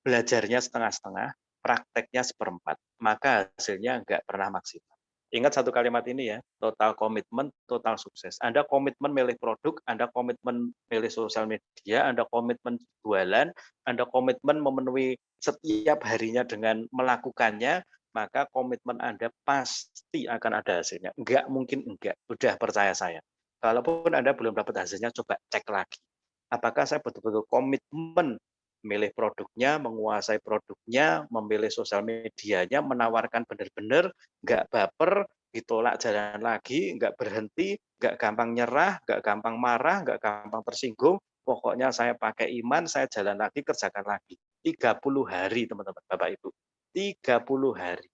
belajarnya setengah-setengah, prakteknya seperempat, maka hasilnya nggak pernah maksimal. Ingat satu kalimat ini ya, total komitmen, total sukses. Anda komitmen milih produk, Anda komitmen milih sosial media, Anda komitmen jualan, Anda komitmen memenuhi setiap harinya dengan melakukannya, maka komitmen Anda pasti akan ada hasilnya. Enggak mungkin enggak, udah percaya saya. Kalaupun Anda belum dapat hasilnya, coba cek lagi. Apakah saya betul-betul komitmen memilih produknya, menguasai produknya, memilih sosial medianya, menawarkan benar-benar, nggak baper, ditolak jalan lagi, nggak berhenti, nggak gampang nyerah, nggak gampang marah, nggak gampang tersinggung, pokoknya saya pakai iman, saya jalan lagi, kerjakan lagi. 30 hari teman-teman, Bapak Ibu. 30 hari.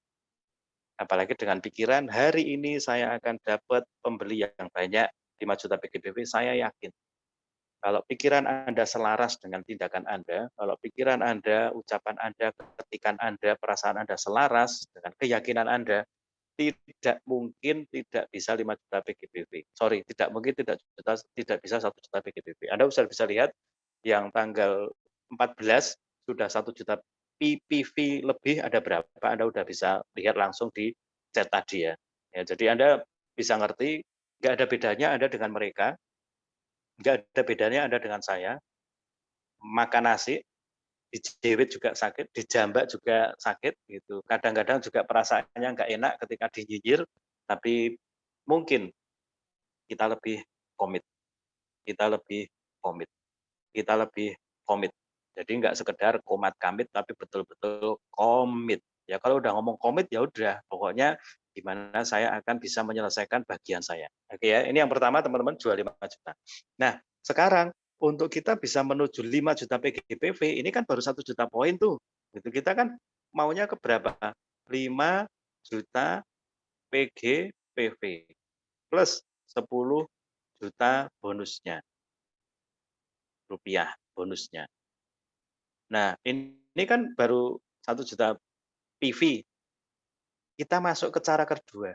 Apalagi dengan pikiran, hari ini saya akan dapat pembeli yang banyak, 5 juta PGBV, saya yakin. Kalau pikiran Anda selaras dengan tindakan Anda, kalau pikiran Anda, ucapan Anda, ketikan Anda, perasaan Anda selaras dengan keyakinan Anda, tidak mungkin tidak bisa 5 juta PGBV. Sorry, tidak mungkin tidak bisa 1 juta PGBV. Anda bisa lihat yang tanggal 14 sudah 1 juta PPV lebih ada berapa, Anda sudah bisa lihat langsung di chat tadi ya. Jadi Anda bisa ngerti, nggak ada bedanya Anda dengan mereka, nggak ada bedanya Anda dengan saya, makan nasi, dijewit juga sakit, dijambak juga sakit gitu. Kadang-kadang juga perasaannya nggak enak ketika dinyinyir, tapi mungkin kita lebih komit, kita lebih komit, kita lebih komit. Jadi nggak sekedar komat kamit, tapi betul-betul komit. Ya kalau udah ngomong komit ya udah, pokoknya gimana saya akan bisa menyelesaikan bagian saya. Oke ya, ini yang pertama teman-teman jual 5 juta. Nah, sekarang untuk kita bisa menuju 5 juta PGPV, ini kan baru 1 juta poin tuh. Gitu. Kita kan maunya ke berapa? 5 juta PGPV plus 10 juta bonusnya, rupiah bonusnya. Nah, ini kan baru 1 juta PV. Kita masuk ke cara kedua.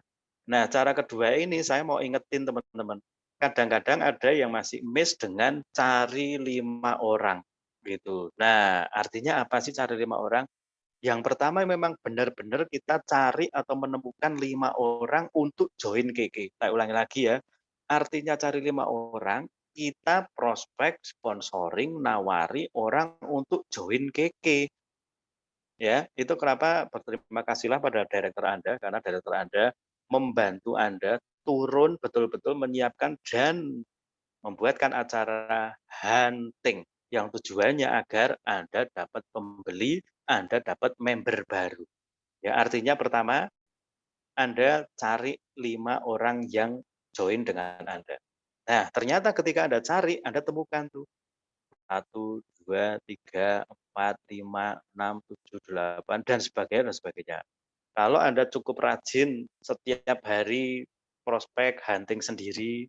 Nah, cara kedua ini saya mau ingetin teman-teman. Kadang-kadang ada yang masih miss dengan cari 5 orang gitu. Nah, artinya apa sih cari 5 orang? Yang pertama memang benar-benar kita cari atau menemukan 5 orang untuk join KK. Saya ulangi lagi ya. Artinya cari 5 orang, kita prospek, sponsoring, nawari orang untuk join KK. Ya, itu kenapa berterima kasihlah pada direktur Anda, karena direktur Anda membantu Anda turun betul-betul menyiapkan dan membuatkan acara hunting yang tujuannya agar Anda dapat pembeli, Anda dapat member baru. Ya, artinya pertama, Anda cari 5 orang yang join dengan Anda. Nah, ternyata ketika Anda cari, Anda temukan tuh 1, 2, 3, 4, 5, 6, 7, 8 dan sebagainya. Kalau Anda cukup rajin setiap hari prospek hunting sendiri,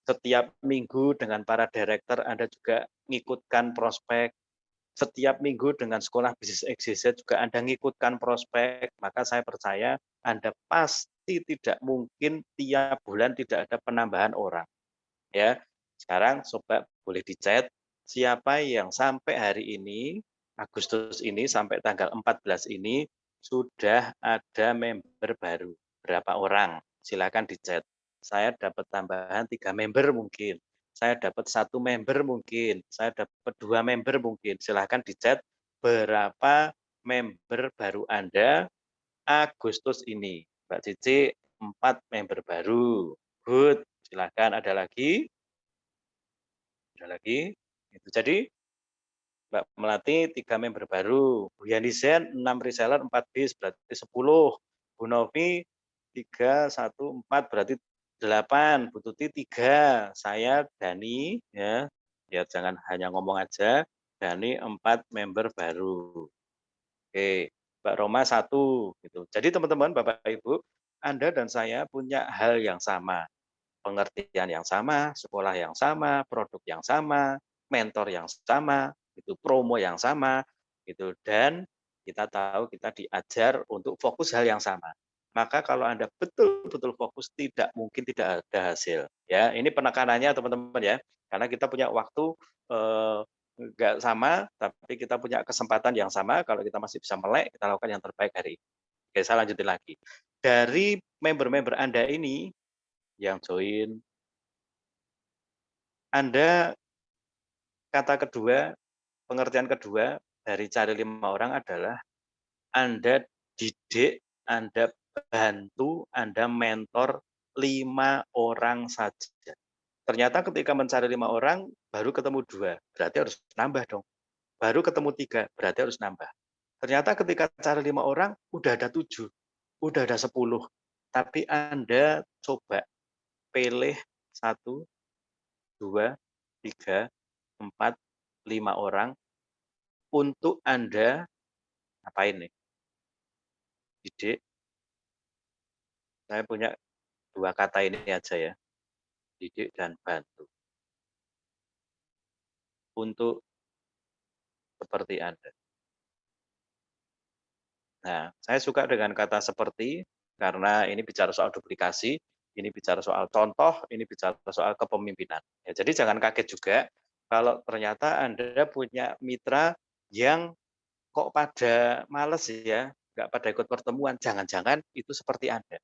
setiap minggu dengan para director Anda juga ngikutkan prospek, setiap minggu dengan sekolah bisnis XYZ juga Anda ngikutkan prospek, maka saya percaya Anda pasti tidak mungkin tiap bulan tidak ada penambahan orang. Ya, sekarang coba boleh dicet siapa yang sampai hari ini, Agustus ini sampai tanggal 14 ini sudah ada member baru. Berapa orang? Silakan dicet. Saya dapat tambahan 3 member mungkin. Saya dapat 1 member mungkin. Saya dapat 2 member mungkin. Silakan dicet berapa member baru Anda Agustus ini. Mbak Cici 4 member baru. Good. Silakan ada lagi? Ada lagi? Itu jadi Mbak Melati 3 member baru, Bu Yanisen 6 reseller 4 bis berarti 10, Bu Novi 3, 1, 4 berarti 8, Bu Tuti 3, saya Dani ya, ya jangan hanya ngomong aja, Dani 4 member baru. Oke, Mbak Roma 1 gitu. Jadi teman-teman Bapak Ibu, Anda dan saya punya hal yang sama. pengertian yang sama, sekolah yang sama, produk yang sama, mentor yang sama, itu promo yang sama, gitu. Dan kita tahu kita diajar untuk fokus hal yang sama. Maka kalau Anda betul-betul fokus, tidak mungkin tidak ada hasil. Ya, ini penekanannya teman-teman ya, karena kita punya waktu nggak sama, tapi kita punya kesempatan yang sama. Kalau kita masih bisa melek, kita lakukan yang terbaik hari ini. Oke, saya lanjutin lagi. Dari member-member Anda ini yang join, Anda kata kedua, pengertian kedua dari cari 5 orang adalah Anda didik, Anda bantu, Anda mentor 5 orang saja. Ternyata ketika mencari 5 orang, baru ketemu 2, berarti harus nambah dong. Baru ketemu 3, berarti harus nambah. Ternyata ketika cari 5 orang, udah ada 7, udah ada 10. Tapi Anda coba pilih 1, 2, 3, 4, 5 orang untuk Anda ngapain nih? Didik, saya punya 2 kata ini aja ya, didik dan bantu. Untuk seperti Anda. Nah, saya suka dengan kata seperti karena ini bicara soal duplikasi, ini bicara soal contoh, ini bicara soal kepemimpinan. Ya, jadi jangan kaget juga kalau ternyata Anda punya mitra yang kok pada males ya, nggak pada ikut pertemuan, jangan-jangan itu seperti Anda.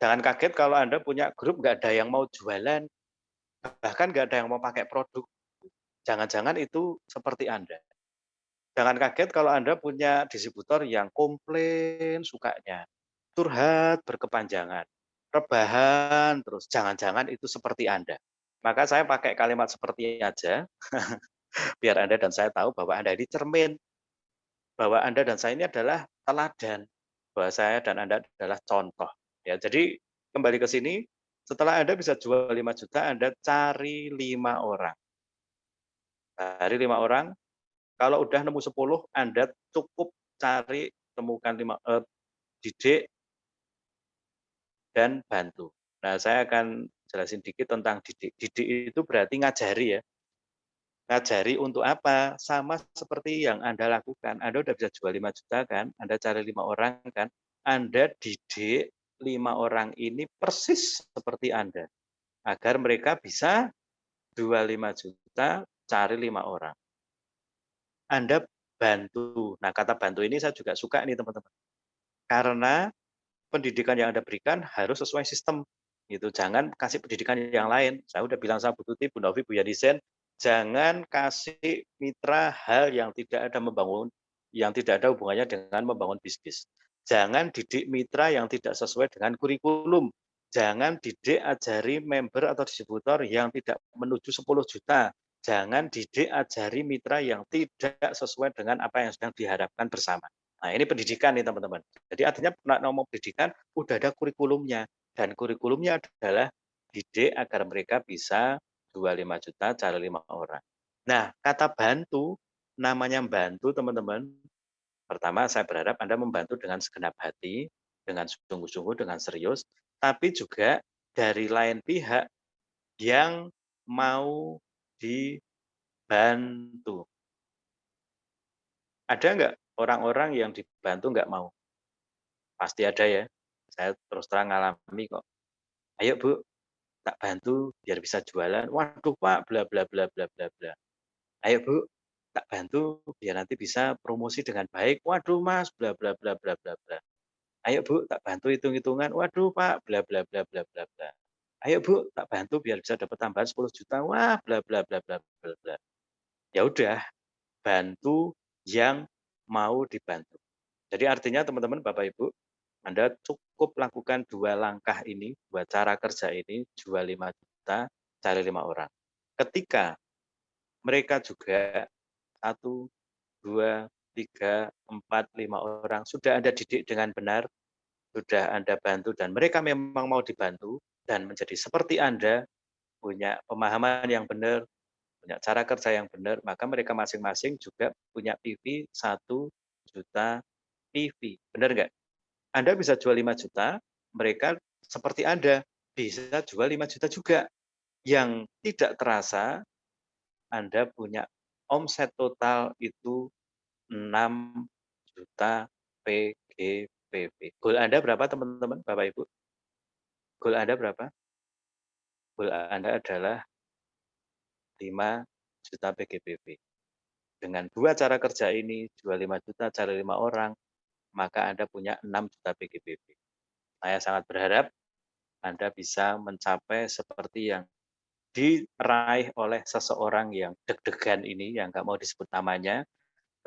Jangan kaget kalau Anda punya grup nggak ada yang mau jualan, bahkan nggak ada yang mau pakai produk, jangan-jangan itu seperti Anda. Jangan kaget kalau Anda punya distributor yang komplain sukanya, curhat berkepanjangan, rebahan terus, jangan-jangan itu seperti Anda. Maka saya pakai kalimat seperti aja, biar Anda dan saya tahu bahwa Anda ini cermin, bahwa Anda dan saya ini adalah teladan, bahwa saya dan Anda adalah contoh. Ya, jadi kembali ke sini, setelah Anda bisa jual 5 juta, Anda cari 5 orang. Cari 5 orang, kalau udah nemu 10, Anda cukup cari temukan didik dan bantu. Nah, saya akan jelasin dikit tentang didik. Didik itu berarti ngajari ya. Ngajari untuk apa? Sama seperti yang Anda lakukan. Anda udah bisa jual 5 juta kan, Anda cari 5 orang kan, Anda didik 5 orang ini persis seperti Anda, agar mereka bisa jual 5 juta, cari 5 orang. Anda bantu. Nah, kata bantu ini saya juga suka nih teman-teman. Karena pendidikan yang Anda berikan harus sesuai sistem. Gitu. Jangan kasih pendidikan yang lain. Saya udah bilang sama Bu Tuti, Bu Novi, Bu Yadisen, jangan kasih mitra hal yang tidak ada hubungannya dengan membangun bisnis. Jangan didik mitra yang tidak sesuai dengan kurikulum. Jangan didik ajari member atau distributor yang tidak menuju 10 juta. Jangan didik ajari mitra yang tidak sesuai dengan apa yang sedang diharapkan bersama. Nah, ini pendidikan nih teman-teman. Jadi artinya ngomong pendidikan udah ada kurikulumnya, dan kurikulumnya adalah didik agar mereka bisa jual 5 juta, cari 5 orang. Nah, kata bantu, namanya bantu teman-teman. Pertama, saya berharap Anda membantu dengan segenap hati, dengan sungguh-sungguh, dengan serius, tapi juga dari lain pihak yang mau dibantu. Ada nggak orang-orang yang dibantu nggak mau? Pasti ada ya. Saya terus terang ngalami kok. "Ayo Bu, tak bantu biar bisa jualan." "Waduh Pak, bla bla bla bla bla bla." "Ayo Bu, tak bantu biar nanti bisa promosi dengan baik." "Waduh Mas, bla bla bla bla bla bla." "Ayo Bu, tak bantu hitung-hitungan." "Waduh Pak, bla bla bla bla bla bla." "Ayo Bu, tak bantu biar bisa dapat tambahan 10 juta." Wah, bla bla bla bla bla bla. Ya udah, bantu yang mau dibantu. Jadi artinya teman-teman, Bapak Ibu, Anda cukup lakukan 2 langkah ini, 2 cara kerja ini, jual 5 juta, cari 5 orang. Ketika mereka juga 1, 2, 3, 4, 5 orang sudah Anda didik dengan benar, sudah Anda bantu dan mereka memang mau dibantu dan menjadi seperti Anda, punya pemahaman yang benar, punya cara kerja yang benar, maka mereka masing-masing juga punya PV 1 juta PV. Benar nggak? Anda bisa jual 5 juta, mereka seperti Anda, bisa jual 5 juta juga. Yang tidak terasa Anda punya omset total itu 6 juta PGBP. Goal Anda berapa teman-teman, Bapak Ibu? Goal Anda berapa? Goal Anda adalah 5 juta PGBP. Dengan 2 cara kerja ini, jual 5 juta, cari 5 orang, maka Anda punya 6 juta PGBP. Saya sangat berharap Anda bisa mencapai seperti yang diraih oleh seseorang yang deg-degan ini, yang nggak mau disebut namanya,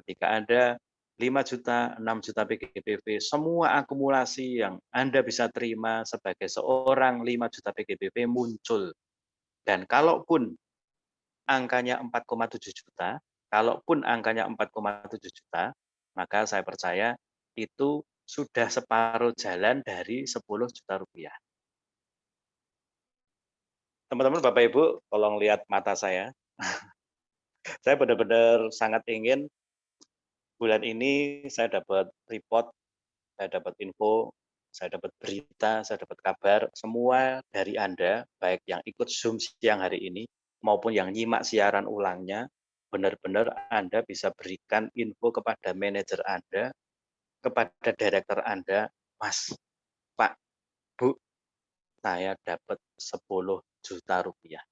ketika Anda 5 juta, 6 juta PGBP, semua akumulasi yang Anda bisa terima sebagai seorang 5 juta PGBP muncul. Dan kalaupun angkanya 4,7 juta, kalaupun angkanya 4,7 juta, maka saya percaya itu sudah separuh jalan dari 10 juta rupiah. Teman-teman, Bapak Ibu, tolong lihat mata saya. Saya benar-benar sangat ingin bulan ini saya dapat report, saya dapat info, saya dapat berita, saya dapat kabar, semua dari Anda, baik yang ikut Zoom siang hari ini, maupun yang nyimak siaran ulangnya, benar-benar Anda bisa berikan info kepada manajer Anda, kepada direktur Anda, Mas, Pak, Bu, saya dapat 10 juta rupiah.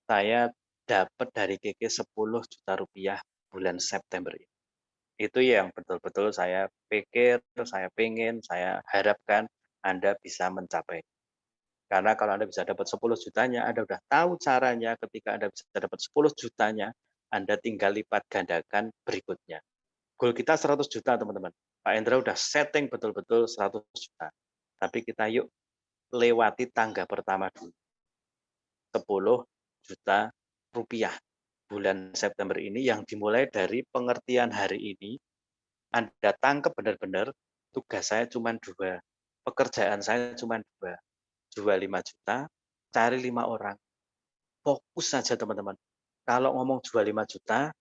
Saya dapat dari Keke 10 juta rupiah bulan September ini. Itu yang betul-betul saya pikir, saya pengen, saya harapkan Anda bisa mencapai. Karena kalau Anda bisa dapat 10 jutanya, Anda udah tahu caranya ketika Anda bisa dapat 10 jutanya, Anda tinggal lipat gandakan berikutnya. Goal kita 100 juta, teman-teman. Pak Endra udah setting betul-betul 100 juta. Tapi kita yuk lewati tangga pertama dulu. 10 juta rupiah bulan September ini yang dimulai dari pengertian hari ini. Anda tangkap benar-benar tugas saya cuma 2, pekerjaan saya cuma 2, jual 5 juta, cari 5 orang. Fokus saja teman-teman. Kalau ngomong jual 5 juta,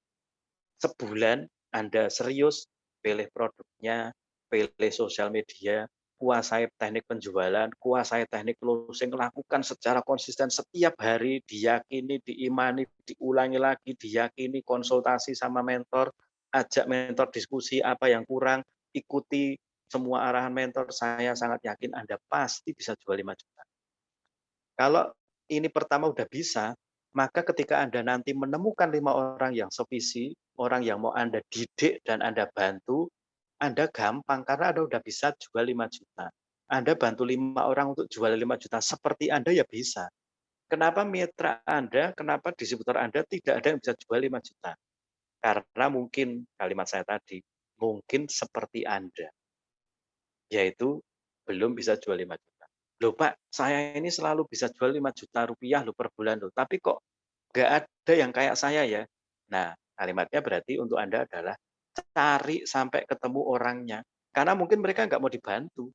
sebulan Anda serius, pilih produknya, pilih sosial media, kuasai teknik penjualan, kuasai teknik closing, lakukan secara konsisten setiap hari, diyakini, diimani, diulangi lagi, diyakini, konsultasi sama mentor, ajak mentor diskusi apa yang kurang, ikuti semua arahan mentor, saya sangat yakin Anda pasti bisa jual 5 juta. Kalau ini pertama udah bisa, maka ketika Anda nanti menemukan 5 orang yang sevisi, orang yang mau Anda didik dan Anda bantu, Anda gampang karena Anda udah bisa jual 5 juta. Anda bantu 5 orang untuk jual 5 juta, seperti Anda ya bisa. Kenapa mitra Anda, kenapa distributor Anda tidak ada yang bisa jual 5 juta? Karena mungkin, kalimat saya tadi, mungkin seperti Anda, yaitu belum bisa jual 5 juta. Loh Pak, saya ini selalu bisa jual 5 juta rupiah loh per bulan loh, tapi kok nggak ada yang kayak saya ya? Nah, kalimatnya berarti untuk Anda adalah cari sampai ketemu orangnya. Karena mungkin mereka nggak mau dibantu,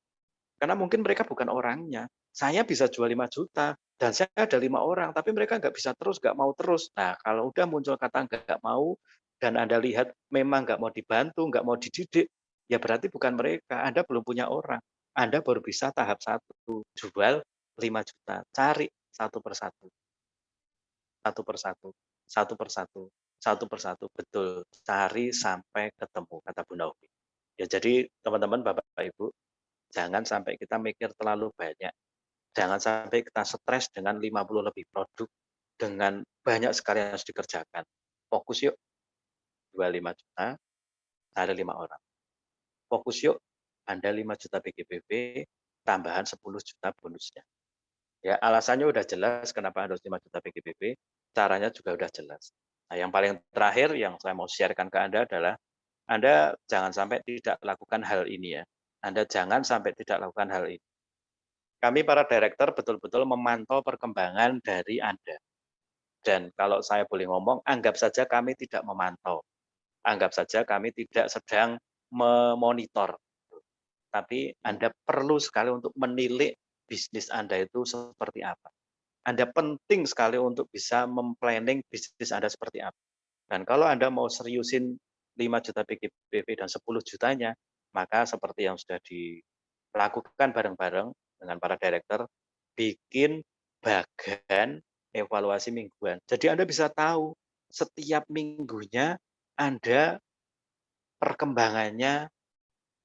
karena mungkin mereka bukan orangnya. Saya bisa jual 5 juta, dan saya ada 5 orang, tapi mereka nggak bisa terus, nggak mau terus. Nah, kalau udah muncul kata nggak mau, dan Anda lihat memang nggak mau dibantu, nggak mau dididik, ya berarti bukan mereka, Anda belum punya orang. Anda baru bisa tahap 1, jual 5 juta, cari satu persatu, satu persatu, satu persatu, satu persatu, betul, cari sampai ketemu, kata Bu Naomi. Ya jadi teman-teman, Bapak Ibu, jangan sampai kita mikir terlalu banyak. Jangan sampai kita stres dengan 50 lebih produk, dengan banyak sekali yang harus dikerjakan. Fokus yuk, jual 5 juta, cari 5 orang. Fokus yuk, Anda 5 juta PGBP, tambahan 10 juta bonusnya. Ya, alasannya udah jelas kenapa harus 5 juta PGBP, caranya juga udah jelas. Nah, yang paling terakhir yang saya mau sharekan ke Anda adalah, Anda jangan sampai tidak lakukan hal ini ya. Anda jangan sampai tidak lakukan hal ini. Kami para direktur betul-betul memantau perkembangan dari Anda. Dan kalau saya boleh ngomong, anggap saja kami tidak memantau. Anggap saja kami tidak sedang memonitor. Tapi Anda perlu sekali untuk menilik bisnis Anda itu seperti apa. Anda penting sekali untuk bisa memplanning bisnis Anda seperti apa. Dan kalau Anda mau seriusin 5 juta PGBP dan 10 jutanya, maka seperti yang sudah dilakukan bareng-bareng, dengan para director bikin bagan evaluasi mingguan. Jadi Anda bisa tahu setiap minggunya Anda perkembangannya,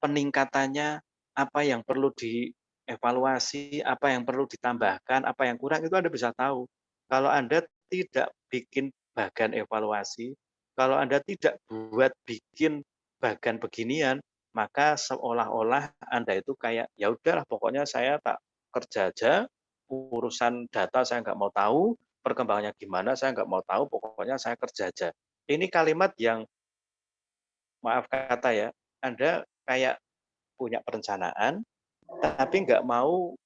peningkatannya, apa yang perlu dievaluasi, apa yang perlu ditambahkan, apa yang kurang, itu Anda bisa tahu. Kalau Anda tidak bikin bagan evaluasi, kalau Anda tidak bikin bagan beginian, maka seolah-olah Anda itu kayak, ya udahlah pokoknya saya tak kerja aja, urusan data saya nggak mau tahu, perkembangannya gimana saya nggak mau tahu, pokoknya saya kerja aja. Ini kalimat yang, maaf kata ya, Anda kayak punya perencanaan, tapi nggak mau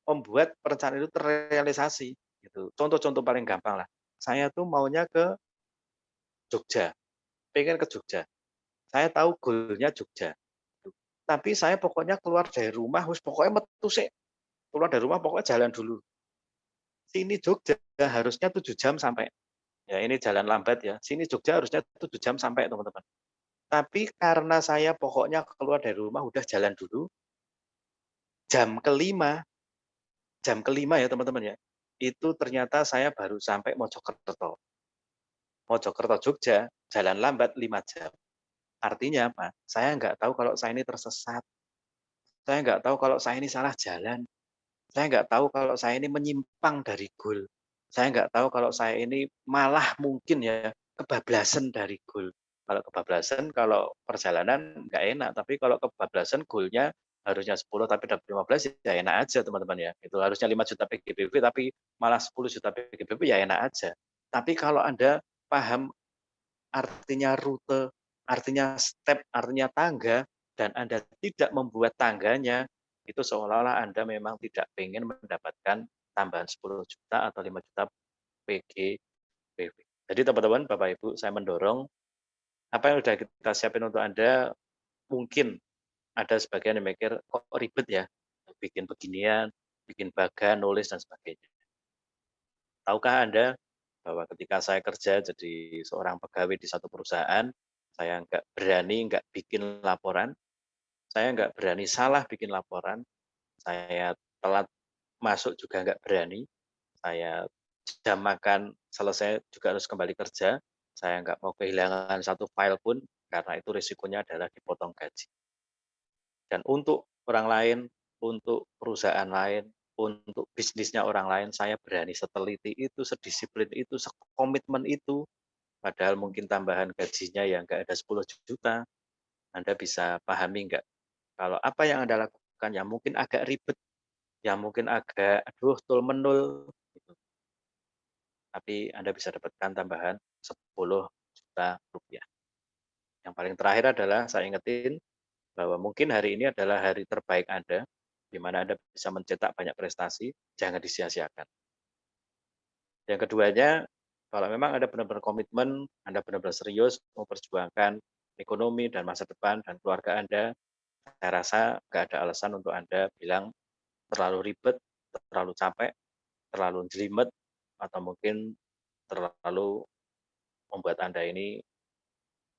membuat perencanaan itu terrealisasi, gitu. Contoh-contoh paling gampang lah, saya tuh maunya ke Jogja, pengen ke Jogja. Saya tahu goal-nya Jogja, gitu. Tapi saya pokoknya keluar dari rumah, wis pokoknya metu sik, keluar dari rumah pokoknya jalan dulu. Sini Jogja harusnya 7 jam sampai. Ya ini jalan lambat ya, sini Jogja harusnya 7 jam sampai teman-teman. Tapi karena saya pokoknya keluar dari rumah udah jalan dulu, jam kelima jam kelima ya teman-teman ya, itu ternyata saya baru sampai Mojokerto. Mojokerto Jogja, jalan lambat 5 jam. Artinya apa? Saya nggak tahu kalau saya ini tersesat, saya nggak tahu kalau saya ini salah jalan, saya nggak tahu kalau saya ini menyimpang dari goal, saya nggak tahu kalau saya ini malah mungkin ya kebablasan dari goal. Kalau kebablasan, kalau perjalanan nggak enak, tapi kalau kebablasan goalnya harusnya 10 tapi dapat 15 ya enak aja teman-teman ya. Itu harusnya 5 juta PGBV tapi malah 10 juta PGBV ya enak aja. Tapi kalau Anda paham artinya rute, artinya step, artinya tangga, dan Anda tidak membuat tangganya, itu seolah-olah Anda memang tidak ingin mendapatkan tambahan 10 juta atau 5 juta PGBV. Jadi teman-teman, Bapak Ibu, saya mendorong apa yang sudah kita siapin untuk Anda, mungkin ada sebagian yang mikir, kok ribet ya, bikin beginian, bikin bagan, nulis, dan sebagainya. Tahukah Anda bahwa ketika saya kerja jadi seorang pegawai di satu perusahaan, saya nggak bikin laporan, saya nggak berani salah bikin laporan, saya telat masuk juga nggak berani, saya jam makan selesai juga harus kembali kerja, saya nggak mau kehilangan satu file pun, karena itu risikonya adalah dipotong gaji. Dan untuk orang lain, untuk perusahaan lain, untuk bisnisnya orang lain, saya berani seteliti itu, sedisiplin itu, sekomitmen itu. Padahal mungkin tambahan gajinya yang nggak ada 10 juta, Anda bisa pahami nggak? Kalau apa yang Anda lakukan yang mungkin agak ribet, yang mungkin agak, aduh, tul-menul, gitu. Tapi Anda bisa dapatkan tambahan 10 juta rupiah. Yang paling terakhir adalah saya ingetin bahwa mungkin hari ini adalah hari terbaik Anda, di mana Anda bisa mencetak banyak prestasi, jangan disia-siakan. Yang keduanya, kalau memang Anda benar-benar komitmen, Anda benar-benar serius memperjuangkan ekonomi dan masa depan dan keluarga Anda, saya rasa nggak ada alasan untuk Anda bilang terlalu ribet, terlalu capek, terlalu jelimet, atau mungkin terlalu membuat Anda ini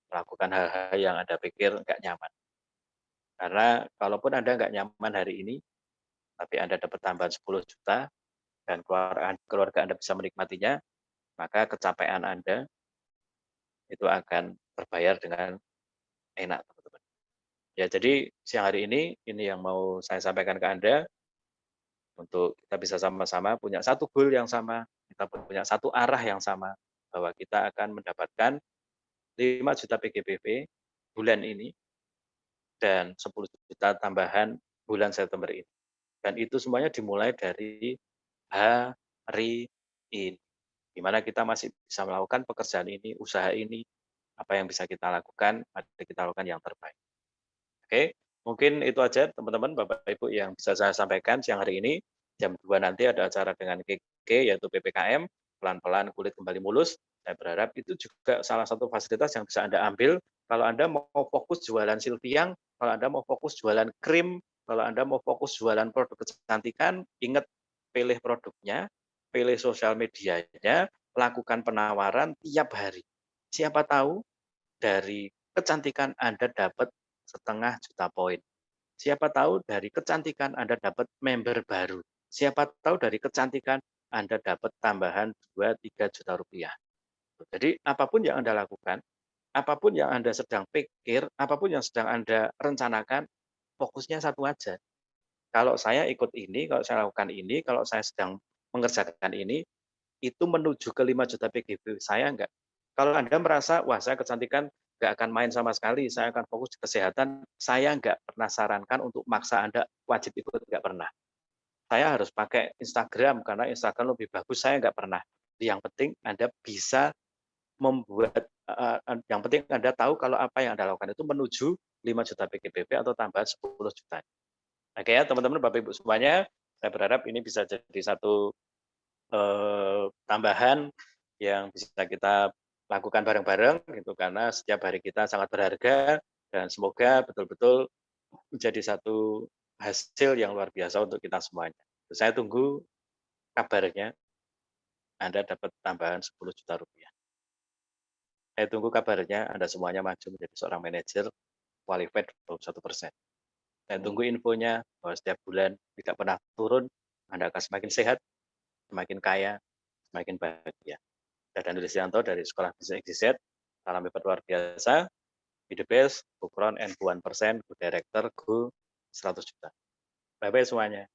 melakukan hal-hal yang Anda pikir nggak nyaman. Karena kalaupun Anda nggak nyaman hari ini, tapi Anda dapat tambahan 10 juta dan keluarga Anda bisa menikmatinya, maka kecapean Anda itu akan terbayar dengan enak, teman-teman. Ya, jadi siang hari ini yang mau saya sampaikan ke Anda, untuk kita bisa sama-sama punya satu goal yang sama, kita punya satu arah yang sama, bahwa kita akan mendapatkan 5 juta PGBV bulan ini dan 10 juta tambahan bulan September ini. Dan itu semuanya dimulai dari hari ini, di mana kita masih bisa melakukan pekerjaan ini, usaha ini, apa yang bisa kita lakukan, mari kita lakukan yang terbaik. Oke, mungkin itu aja teman-teman, Bapak Ibu yang bisa saya sampaikan siang hari ini. Jam 2 nanti ada acara dengan KK, yaitu PPKM, pelan-pelan kulit kembali mulus. Saya berharap itu juga salah satu fasilitas yang bisa Anda ambil kalau Anda mau fokus jualan silpiang, kalau Anda mau fokus jualan krim, kalau Anda mau fokus jualan produk kecantikan, ingat, pilih produknya, pilih sosial medianya, lakukan penawaran tiap hari. Siapa tahu dari kecantikan Anda dapat 0,5 juta poin. Siapa tahu dari kecantikan Anda dapat member baru. Siapa tahu dari kecantikan Anda dapat tambahan 2-3 juta rupiah. Jadi apapun yang Anda lakukan, apapun yang Anda sedang pikir, apapun yang sedang Anda rencanakan, fokusnya satu aja. Kalau saya ikut ini, kalau saya lakukan ini, kalau saya sedang mengerjakan ini, itu menuju ke 5 juta PGB saya enggak. Kalau Anda merasa, wah saya kecantikan nggak akan main sama sekali, saya akan fokus di kesehatan, saya nggak pernah sarankan untuk maksa Anda wajib ikut, nggak pernah. Saya harus pakai Instagram karena Instagram lebih bagus, saya nggak pernah. Yang penting Anda bisa membuat, yang penting Anda tahu kalau apa yang Anda lakukan itu menuju 5 juta PGBP atau tambahan 10 juta. Oke ya teman-teman, Bapak Ibu semuanya, saya berharap ini bisa jadi satu tambahan yang bisa kita lakukan bareng-bareng gitu, karena setiap hari kita sangat berharga dan semoga betul-betul menjadi satu hasil yang luar biasa untuk kita semuanya. Saya tunggu kabarnya Anda dapat tambahan 10 juta rupiah. Saya tunggu kabarnya Anda semuanya maju menjadi seorang manajer qualified 21%. Saya tunggu infonya bahwa setiap bulan tidak pernah turun, Anda akan semakin sehat, semakin kaya, semakin bahagia. Saya Daniel Listianto dari Sekolah Bisnis XYZ. Salam hebat luar biasa. Be the best, go front and go 1%, go director, go 100 juta. Bye-bye semuanya.